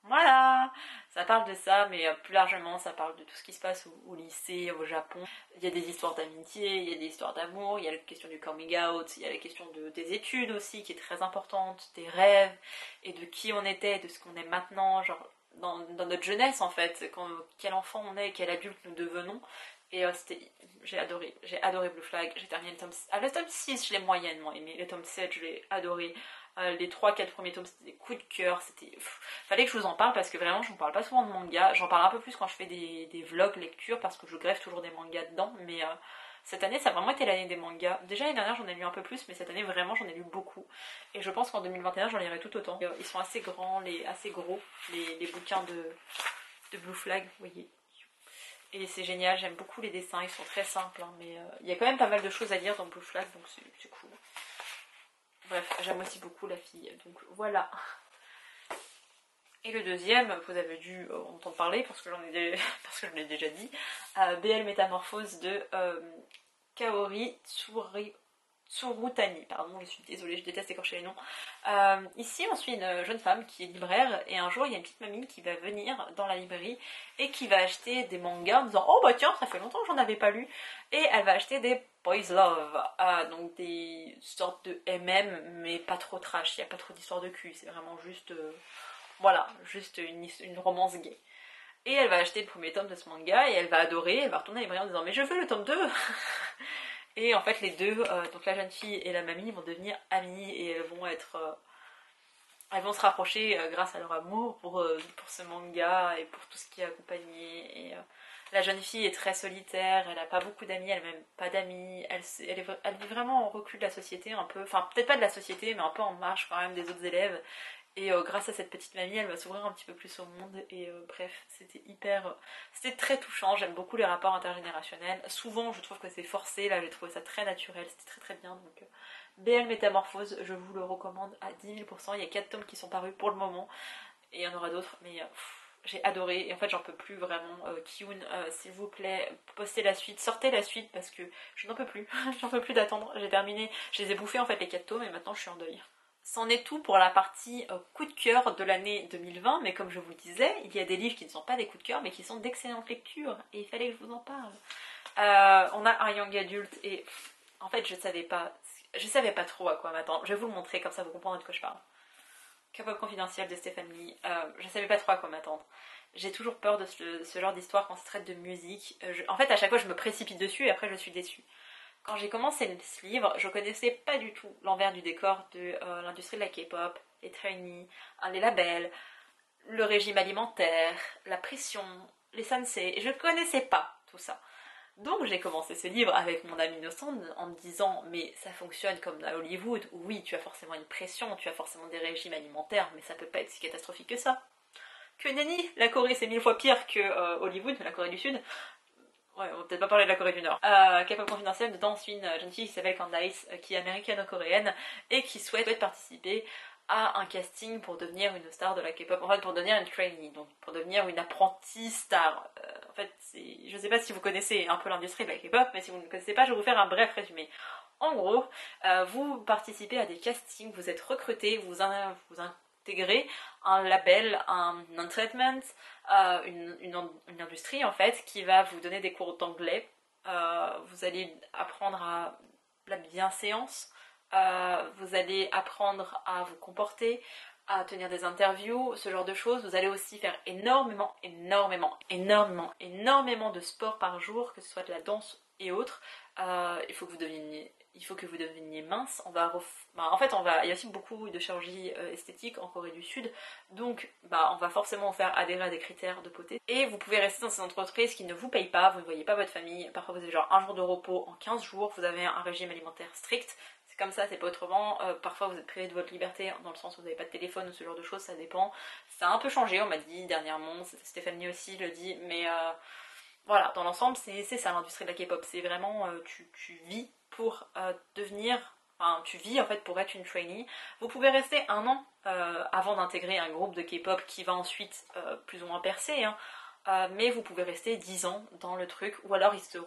Voilà, ça parle de ça, mais plus largement, ça parle de tout ce qui se passe au lycée, au Japon. Il y a des histoires d'amitié, il y a des histoires d'amour, il y a la question du coming out, il y a la question des études aussi, qui est très importante, des rêves, et de qui on était, de ce qu'on est maintenant, genre dans notre jeunesse en fait, quel enfant on est, quel adulte nous devenons. Et j'ai adoré Blue Flag, j'ai terminé le tome 6. Ah, le tome 6, je l'ai moyennement aimé, le tome 7, je l'ai adoré. Les 3-4 premiers tomes, c'était des coups de cœur, fallait que je vous en parle parce que vraiment, je ne parle pas souvent de manga. J'en parle un peu plus quand je fais des vlogs lecture parce que je greffe toujours des mangas dedans, mais cette année, ça a vraiment été l'année des mangas. Déjà l'année dernière, j'en ai lu un peu plus, mais cette année, vraiment, j'en ai lu beaucoup. Et je pense qu'en 2021, j'en lirai tout autant. Ils sont assez grands, assez gros, les bouquins de Blue Flag, vous voyez. Et c'est génial, j'aime beaucoup les dessins, ils sont très simples, hein, mais il y a quand même pas mal de choses à lire dans Blue Flag, donc c'est cool. Bref, j'aime aussi beaucoup la fille, donc voilà. Et le deuxième, vous avez dû entendre parler parce que parce que je l'ai déjà dit, BL Métamorphose de Kaori Tsurutani, pardon, je suis désolée, je déteste écorcher les noms. Ici, on suit une jeune femme qui est libraire et un jour, il y a une petite mamie qui va venir dans la librairie et qui va acheter des mangas en disant « Oh bah tiens, ça fait longtemps que j'en avais pas lu » et elle va acheter des Boys Love, donc des sortes de MM mais pas trop trash, il n'y a pas trop d'histoire de cul, c'est vraiment juste, voilà, juste une romance gay. Et elle va acheter le premier tome de ce manga et elle va adorer, elle va retourner à la librairie en disant « Mais je veux le tome 2 !» Et en fait, les deux, donc la jeune fille et la mamie, vont devenir amies et elles vont se rapprocher grâce à leur amour pour ce manga et pour tout ce qui est accompagné. Et la jeune fille est très solitaire, elle n'a pas beaucoup d'amis, elle n'a même pas d'amis, elle vit vraiment en recul de la société, un peu, enfin peut-être pas de la société, mais un peu en marge quand même des autres élèves. Et grâce à cette petite mamie, elle va s'ouvrir un petit peu plus au monde. Et bref, c'était très touchant. J'aime beaucoup les rapports intergénérationnels. Souvent, je trouve que c'est forcé. Là, j'ai trouvé ça très naturel. C'était très très bien. Donc, BL Métamorphose, je vous le recommande à 10 000 %. Il y a 4 tomes qui sont parus pour le moment. Et il y en aura d'autres. Mais j'ai adoré. Et en fait, j'en peux plus vraiment. Kiyun, s'il vous plaît, postez la suite. Sortez la suite parce que je n'en peux plus. J'en peux plus d'attendre. J'ai terminé. Je les ai bouffés en fait, les 4 tomes. Et maintenant, je suis en deuil. C'en est tout pour la partie coup de cœur de l'année 2020, mais comme je vous le disais, il y a des livres qui ne sont pas des coups de cœur, mais qui sont d'excellentes lectures, et il fallait que je vous en parle. On a un young adulte, et en fait je savais pas trop à quoi m'attendre. Je vais vous le montrer, comme ça vous comprendrez de quoi je parle. K-pop confidentiel de Stéphanie, je savais pas trop à quoi m'attendre. J'ai toujours peur de ce genre d'histoire quand ça traite de musique. En fait, à chaque fois, je me précipite dessus, et après je suis déçue. Quand j'ai commencé ce livre, je connaissais pas du tout l'envers du décor de l'industrie de la K-pop, les trainees, les labels, le régime alimentaire, la pression, les sensei. Je connaissais pas tout ça. Donc j'ai commencé ce livre avec mon ami innocent en me disant mais ça fonctionne comme à Hollywood, où oui tu as forcément une pression, tu as forcément des régimes alimentaires, mais ça peut pas être si catastrophique que ça. Que nenni, la Corée c'est 1000 fois pire que Hollywood, la Corée du Sud. Ouais, on va peut-être pas parler de la Corée du Nord. K-pop confidentiel, dedans on suit une jeune fille qui s'appelle Candice, qui est américano-coréenne et qui souhaite participer à un casting pour devenir une star de la K-pop, en fait pour devenir une trainee, donc pour devenir une apprentie star. En fait, je sais pas si vous connaissez un peu l'industrie de la K-pop, mais si vous ne connaissez pas, je vais vous faire un bref résumé. En gros, vous participez à des castings, vous êtes recruté, vous intégrez un label, un entertainment, une industrie en fait qui va vous donner des cours d'anglais. Vous allez apprendre à la bienséance, vous allez apprendre à vous comporter, à tenir des interviews, ce genre de choses. Vous allez aussi faire énormément de sport par jour, que ce soit de la danse et autres. Il faut que vous deveniez mince. Il y a aussi beaucoup de chirurgie esthétique en Corée du Sud, donc on va forcément vous faire adhérer à des critères de beauté. Et vous pouvez rester dans ces entreprises qui ne vous payent pas, vous ne voyez pas votre famille, parfois vous avez genre un jour de repos en 15 jours, vous avez un régime alimentaire strict, c'est comme ça, c'est pas autrement. Parfois vous êtes privé de votre liberté dans le sens où vous n'avez pas de téléphone ou ce genre de choses, ça dépend. Ça a un peu changé, on m'a dit dernièrement, Stéphanie aussi le dit, mais voilà, dans l'ensemble c'est ça l'industrie de la K-pop, c'est vraiment tu vis pour devenir, enfin tu vis en fait pour être une trainee. Vous pouvez rester 1 an avant d'intégrer un groupe de K-pop qui va ensuite plus ou moins percer, mais vous pouvez rester 10 ans dans le truc, ou alors ils vous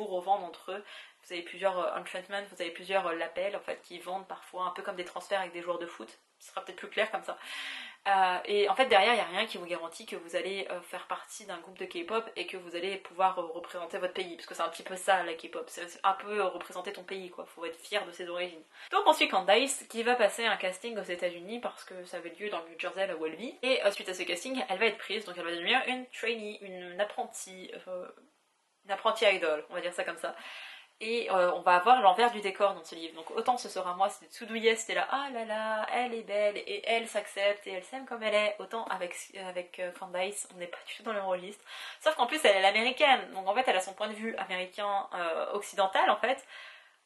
revendent entre eux Vous avez plusieurs enchantments, vous avez plusieurs labels en fait qui vendent parfois un peu comme des transferts avec des joueurs de foot. Ce sera peut-être plus clair comme ça. Et en fait derrière il n'y a rien qui vous garantit que vous allez faire partie d'un groupe de K-pop et que vous allez pouvoir représenter votre pays, parce que c'est un petit peu ça la K-pop, c'est un peu représenter ton pays quoi, faut être fier de ses origines. Donc on suit Candace qui va passer un casting aux États-Unis parce que ça avait lieu dans le New Jersey là où elle vit, et suite à ce casting elle va être prise, donc elle va devenir une trainee, une apprentie idol, on va dire ça comme ça. Et on va avoir l'envers du décor dans ce livre. Donc autant ce sera moi, c'était tout douillet, c'était là, ah là là, elle est belle, et elle s'accepte, et elle s'aime comme elle est. Autant avec Candace, on n'est pas du tout dans le registre. Sauf qu'en plus elle est l'américaine, donc en fait elle a son point de vue américain occidental en fait,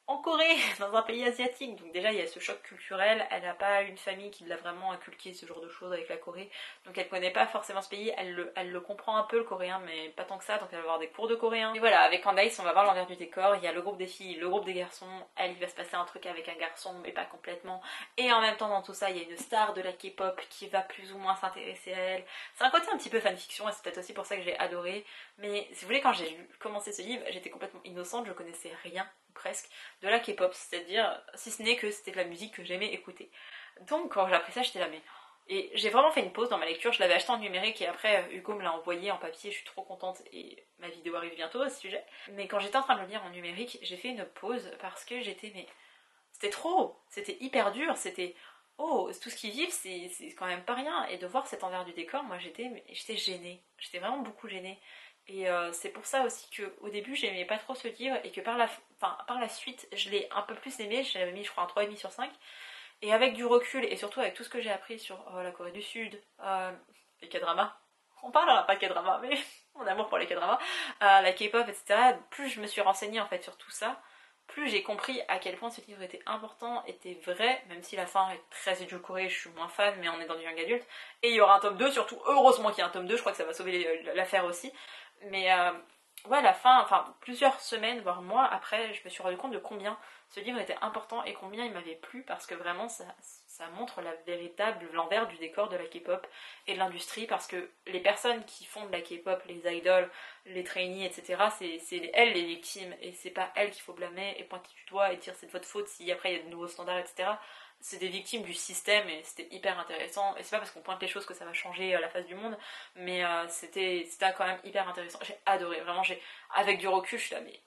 en Corée, dans un pays asiatique. Donc déjà il y a ce choc culturel, elle n'a pas une famille qui l'a vraiment inculqué ce genre de choses avec la Corée, donc elle connaît pas forcément ce pays, elle le comprend un peu le coréen mais pas tant que ça, donc elle va avoir des cours de coréen. Et voilà, avec Candace on va voir l'envers du décor, il y a le groupe des filles, le groupe des garçons, elle il va se passer un truc avec un garçon mais pas complètement, et en même temps dans tout ça il y a une star de la K-pop qui va plus ou moins s'intéresser à elle. C'est un côté un petit peu fanfiction et c'est peut-être aussi pour ça que j'ai adoré, mais si vous voulez quand j'ai commencé ce livre j'étais complètement innocente, je connaissais rien presque de la K-pop, c'est-à-dire si ce n'est que c'était de la musique que j'aimais écouter. Donc quand j'ai appris ça j'étais là mais... Et j'ai vraiment fait une pause dans ma lecture, je l'avais acheté en numérique et après Hugo me l'a envoyé en papier, je suis trop contente et ma vidéo arrive bientôt à ce sujet. Mais quand j'étais en train de le lire en numérique, j'ai fait une pause parce que j'étais mais... C'était trop, c'était hyper dur, c'était... Oh, tout ce qu'ils vivent c'est quand même pas rien, et de voir cet envers du décor, moi j'étais gênée, j'étais vraiment beaucoup gênée. Et c'est pour ça aussi qu'au début j'aimais pas trop ce livre et que par la suite je l'ai un peu plus aimé, je l'avais mis je crois un 3,5 sur 5. Et avec du recul et surtout avec tout ce que j'ai appris sur la Corée du Sud, les K-dramas, on parlera pas de K-dramas mais mon amour pour les K-dramas, la K-pop etc. Plus je me suis renseignée en fait sur tout ça, plus j'ai compris à quel point ce livre était important, était vrai, même si la fin est très édulcorée, je suis moins fan, mais on est dans du young adulte. Et il y aura un tome 2, surtout heureusement qu'il y a un tome 2, je crois que ça va sauver l'affaire aussi. Mais ouais, la fin, enfin plusieurs semaines, voire mois après, je me suis rendu compte de combien ce livre était important et combien il m'avait plu, parce que vraiment ça montre l'envers du décor de la K-pop et de l'industrie, parce que les personnes qui font de la K-pop, les idols, les trainees, etc., c'est elles les victimes, et c'est pas elles qu'il faut blâmer et pointer du doigt et dire c'est de votre faute si après il y a de nouveaux standards, etc. C'est des victimes du système et c'était hyper intéressant, et c'est pas parce qu'on pointe les choses que ça va changer la face du monde, mais c'était quand même hyper intéressant. J'ai adoré, vraiment, avec du recul je suis là mais...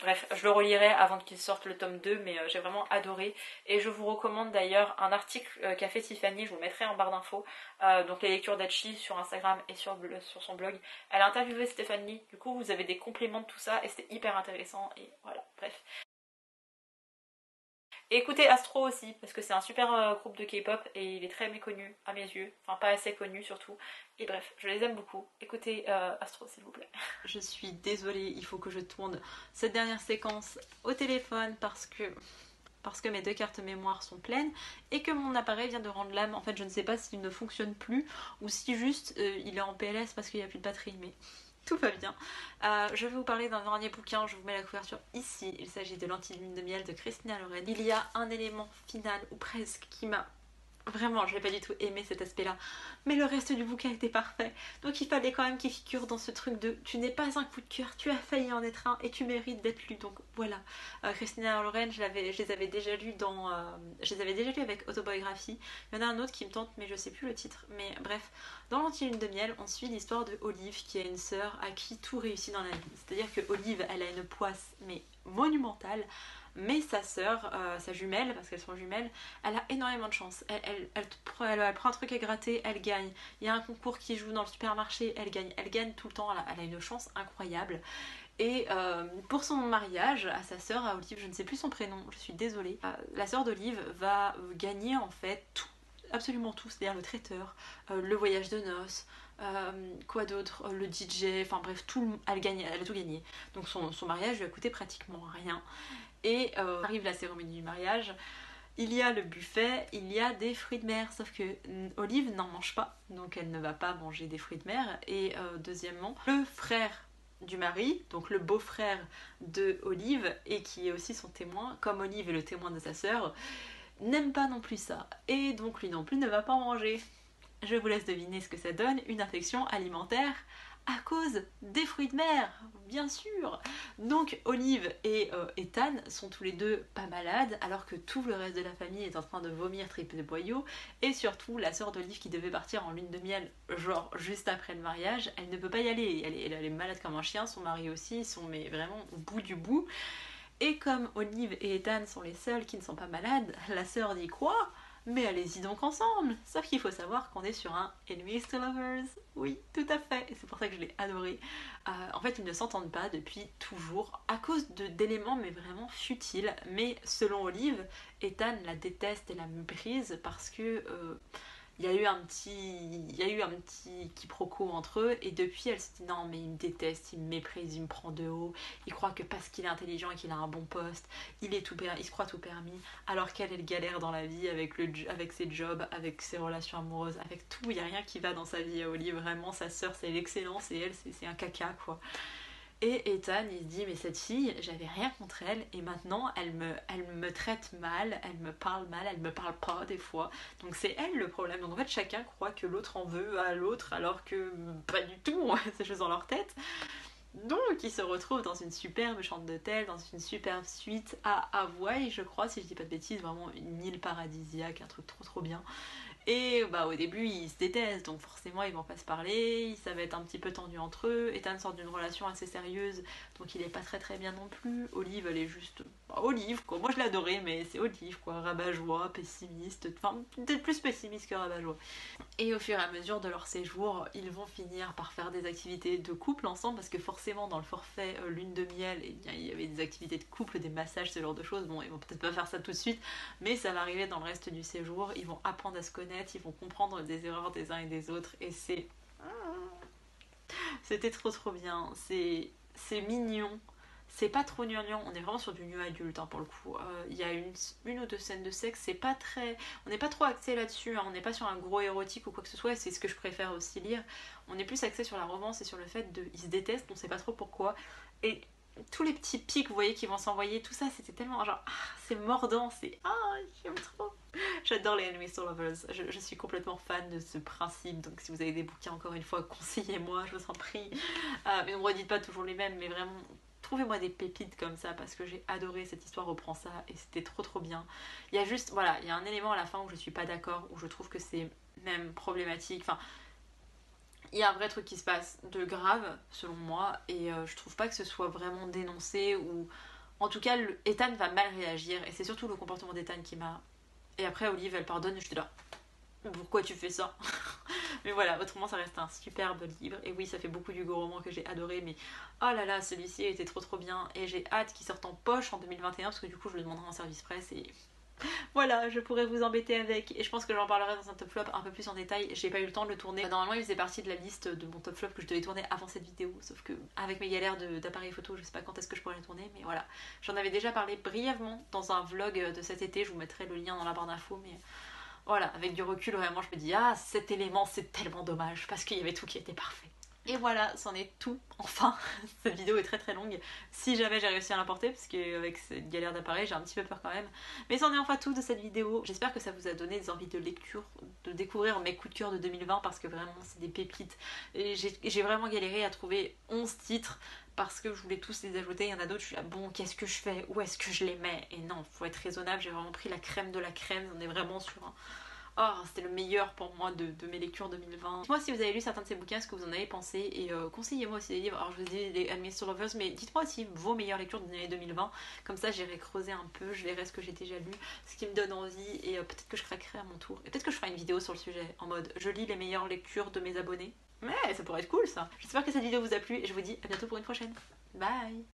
Bref, je le relirai avant qu'il sorte le tome 2, mais j'ai vraiment adoré. Et je vous recommande d'ailleurs un article qu'a fait Tiffany, je vous le mettrai en barre d'infos, donc les lectures d'Hachi sur Instagram et sur son blog. Elle a interviewé Stéphanie, du coup vous avez des compléments de tout ça et c'était hyper intéressant, et voilà, bref. Et écoutez Astro aussi, parce que c'est un super groupe de K-pop et il est très méconnu à mes yeux, enfin pas assez connu surtout. Et bref, je les aime beaucoup. Écoutez Astro s'il vous plaît. Je suis désolée, il faut que je tourne cette dernière séquence au téléphone parce que mes 2 cartes mémoire sont pleines et que mon appareil vient de rendre l'âme. En fait je ne sais pas s'il ne fonctionne plus ou si juste il est en PLS parce qu'il n'y a plus de batterie, mais... Tout va bien. Je vais vous parler d'un dernier bouquin, je vous mets la couverture ici. Il s'agit de l'Anti-lune de miel de Christina Loren. Il y a un élément final, ou presque, qui m'a... Vraiment, je n'ai pas du tout aimé cet aspect-là. Mais le reste du bouquin était parfait. Donc il fallait quand même qu'il figure dans ce truc de tu n'es pas un coup de cœur, tu as failli en être un et tu mérites d'être lu. Donc voilà. Christina Loren, je les avais déjà lus avec Autobiographie. Il y en a un autre qui me tente, mais je sais plus le titre. Mais bref, dans l'Anti-lune de miel, on suit l'histoire de Olive qui a une sœur à qui tout réussit dans la vie. C'est-à-dire que Olive, elle a une poisse, mais monumentale. Mais sa sœur, sa jumelle, parce qu'elles sont jumelles, elle a énormément de chance. Elle prend un truc à gratter, elle gagne. Il y a un concours qui joue dans le supermarché, elle gagne. Elle gagne tout le temps, elle a une chance incroyable. Et pour son mariage à sa sœur, à Olive, je ne sais plus son prénom, je suis désolée, la sœur d'Olive va gagner en fait tout, absolument tout, c'est-à-dire le traiteur, le voyage de noces, quoi d'autre, le DJ, enfin bref, elle a tout gagné. Donc son mariage lui a coûté pratiquement rien. Et arrive la cérémonie du mariage, il y a le buffet, il y a des fruits de mer, sauf que Olive n'en mange pas, donc elle ne va pas manger des fruits de mer. Et deuxièmement, le frère du mari, donc le beau-frère de Olive, et qui est aussi son témoin, comme Olive est le témoin de sa sœur, n'aime pas non plus ça, et donc lui non plus ne va pas en manger. Je vous laisse deviner ce que ça donne, une infection alimentaire à cause des fruits de mer, bien sûr. Donc Olive et Ethan sont tous les deux pas malades, alors que tout le reste de la famille est en train de vomir triple boyau, et surtout la sœur d'Olive qui devait partir en lune de miel, genre juste après le mariage, elle ne peut pas y aller, elle est malade comme un chien, son mari aussi, ils sont mais vraiment au bout du bout. Et comme Olive et Ethan sont les seuls qui ne sont pas malades, la sœur dit quoi? Mais allez-y donc ensemble. Sauf qu'il faut savoir qu'on est sur un Enemies to Lovers. Oui, tout à fait. Et c'est pour ça que je l'ai adoré. En fait, ils ne s'entendent pas depuis toujours à cause d'éléments mais vraiment futiles. Mais selon Olive, Ethan la déteste et la méprise parce que il y a eu un petit quiproquo entre eux et depuis elle se dit non mais il me déteste, il me méprise, il me prend de haut, il croit que parce qu'il est intelligent et qu'il a un bon poste, il se croit tout permis, alors qu'elle elle galère dans la vie avec ses jobs, avec ses relations amoureuses, avec tout, il n'y a rien qui va dans sa vie à Olive, vraiment sa sœur c'est l'excellence et elle c'est un caca quoi. Et Ethan, il se dit, mais cette fille, j'avais rien contre elle, et maintenant, elle me traite mal, elle me parle mal, elle me parle pas des fois. Donc c'est elle le problème. Donc en fait, chacun croit que l'autre en veut à l'autre, alors que pas du tout, c'est juste dans leur tête. Donc ils se retrouvent dans une superbe chambre d'hôtel, dans une superbe suite à Hawaï, je crois, si je dis pas de bêtises, vraiment une île paradisiaque, un truc trop trop bien. Et bah au début ils se détestent, donc forcément ils vont pas se parler, ça va être un petit peu tendu entre eux. Ethan sort d'une relation assez sérieuse, donc il est pas très très bien non plus. Olive elle est juste Olive quoi, moi je l'adorais mais c'est Olive quoi, rabat-joie, pessimiste, enfin peut-être plus pessimiste que rabat-joie. Et au fur et à mesure de leur séjour, ils vont finir par faire des activités de couple ensemble parce que forcément dans le forfait lune de miel, il y avait des activités de couple, des massages, ce genre de choses. Bon ils vont peut-être pas faire ça tout de suite, mais ça va arriver dans le reste du séjour, ils vont apprendre à se connaître, ils vont comprendre des erreurs des uns et des autres et c'était trop trop bien, c'est mignon, c'est pas trop gnangnan, on est vraiment sur du nu adulte hein, pour le coup. Il y a une ou deux scènes de sexe, c'est pas très, on n'est pas trop axé là-dessus, hein, on n'est pas sur un gros érotique ou quoi que ce soit, et c'est ce que je préfère aussi lire. On est plus axé sur la romance et sur le fait de, ils se détestent, on sait pas trop pourquoi, et tous les petits pics, vous voyez, qui vont s'envoyer, tout ça, c'était tellement genre, c'est mordant, c'est j'aime trop. J'adore les Enemies to Lovers, je suis complètement fan de ce principe, donc si vous avez des bouquins, encore une fois, conseillez-moi, je vous en prie. Mais ne me redites pas toujours les mêmes, mais vraiment, trouvez-moi des pépites comme ça, parce que j'ai adoré cette histoire, reprend ça, et c'était trop trop bien. Il y a juste, voilà, il y a un élément à la fin où je suis pas d'accord, où je trouve que c'est même problématique, enfin, il y a un vrai truc qui se passe de grave, selon moi, et je trouve pas que ce soit vraiment dénoncé, ou... En tout cas, Ethan va mal réagir, et c'est surtout le comportement d'Ethan qui m'a... Et après, Olive, elle pardonne, et je suis là. Pourquoi tu fais ça? Mais voilà, autrement ça reste un superbe livre. Et oui, ça fait beaucoup du gros roman que j'ai adoré, mais oh là là, celui-ci était trop trop bien. Et j'ai hâte qu'il sorte en poche en 2021, parce que du coup je le demanderai en service presse et... Voilà, je pourrais vous embêter avec. Et je pense que j'en parlerai dans un top flop un peu plus en détail. J'ai pas eu le temps de le tourner. Normalement, il faisait partie de la liste de mon top flop que je devais tourner avant cette vidéo. Sauf que, avec mes galères d'appareil photo, je sais pas quand est-ce que je pourrais le tourner. Mais voilà, j'en avais déjà parlé brièvement dans un vlog de cet été. Je vous mettrai le lien dans la barre d'infos. Mais voilà, avec du recul, vraiment, je me dis, cet élément, c'est tellement dommage. Parce qu'il y avait tout qui était parfait. Et voilà, c'en est tout, enfin. Cette vidéo est très très longue. Si jamais j'ai réussi à l'importer, parce qu'avec cette galère d'appareil, j'ai un petit peu peur quand même. Mais c'en est enfin tout de cette vidéo. J'espère que ça vous a donné des envies de lecture, de découvrir mes coups de cœur de 2020, parce que vraiment, c'est des pépites. Et j'ai vraiment galéré à trouver 11 titres, parce que je voulais tous les ajouter. Il y en a d'autres, je suis là, bon, qu'est-ce que je fais? Où est-ce que je les mets? Et non, faut être raisonnable, j'ai vraiment pris la crème de la crème. On est vraiment sur un... c'était le meilleur pour moi de mes lectures 2020. Dites-moi si vous avez lu certains de ces bouquins, ce que vous en avez pensé, et conseillez-moi aussi des livres. Alors je vous dis les Enemies to Lovers, mais dites-moi aussi vos meilleures lectures de l'année 2020. Comme ça j'irai creuser un peu, je verrai ce que j'ai déjà lu, ce qui me donne envie, et peut-être que je craquerai à mon tour. Et peut-être que je ferai une vidéo sur le sujet, en mode je lis les meilleures lectures de mes abonnés. Mais ça pourrait être cool ça. J'espère que cette vidéo vous a plu, et je vous dis à bientôt pour une prochaine. Bye.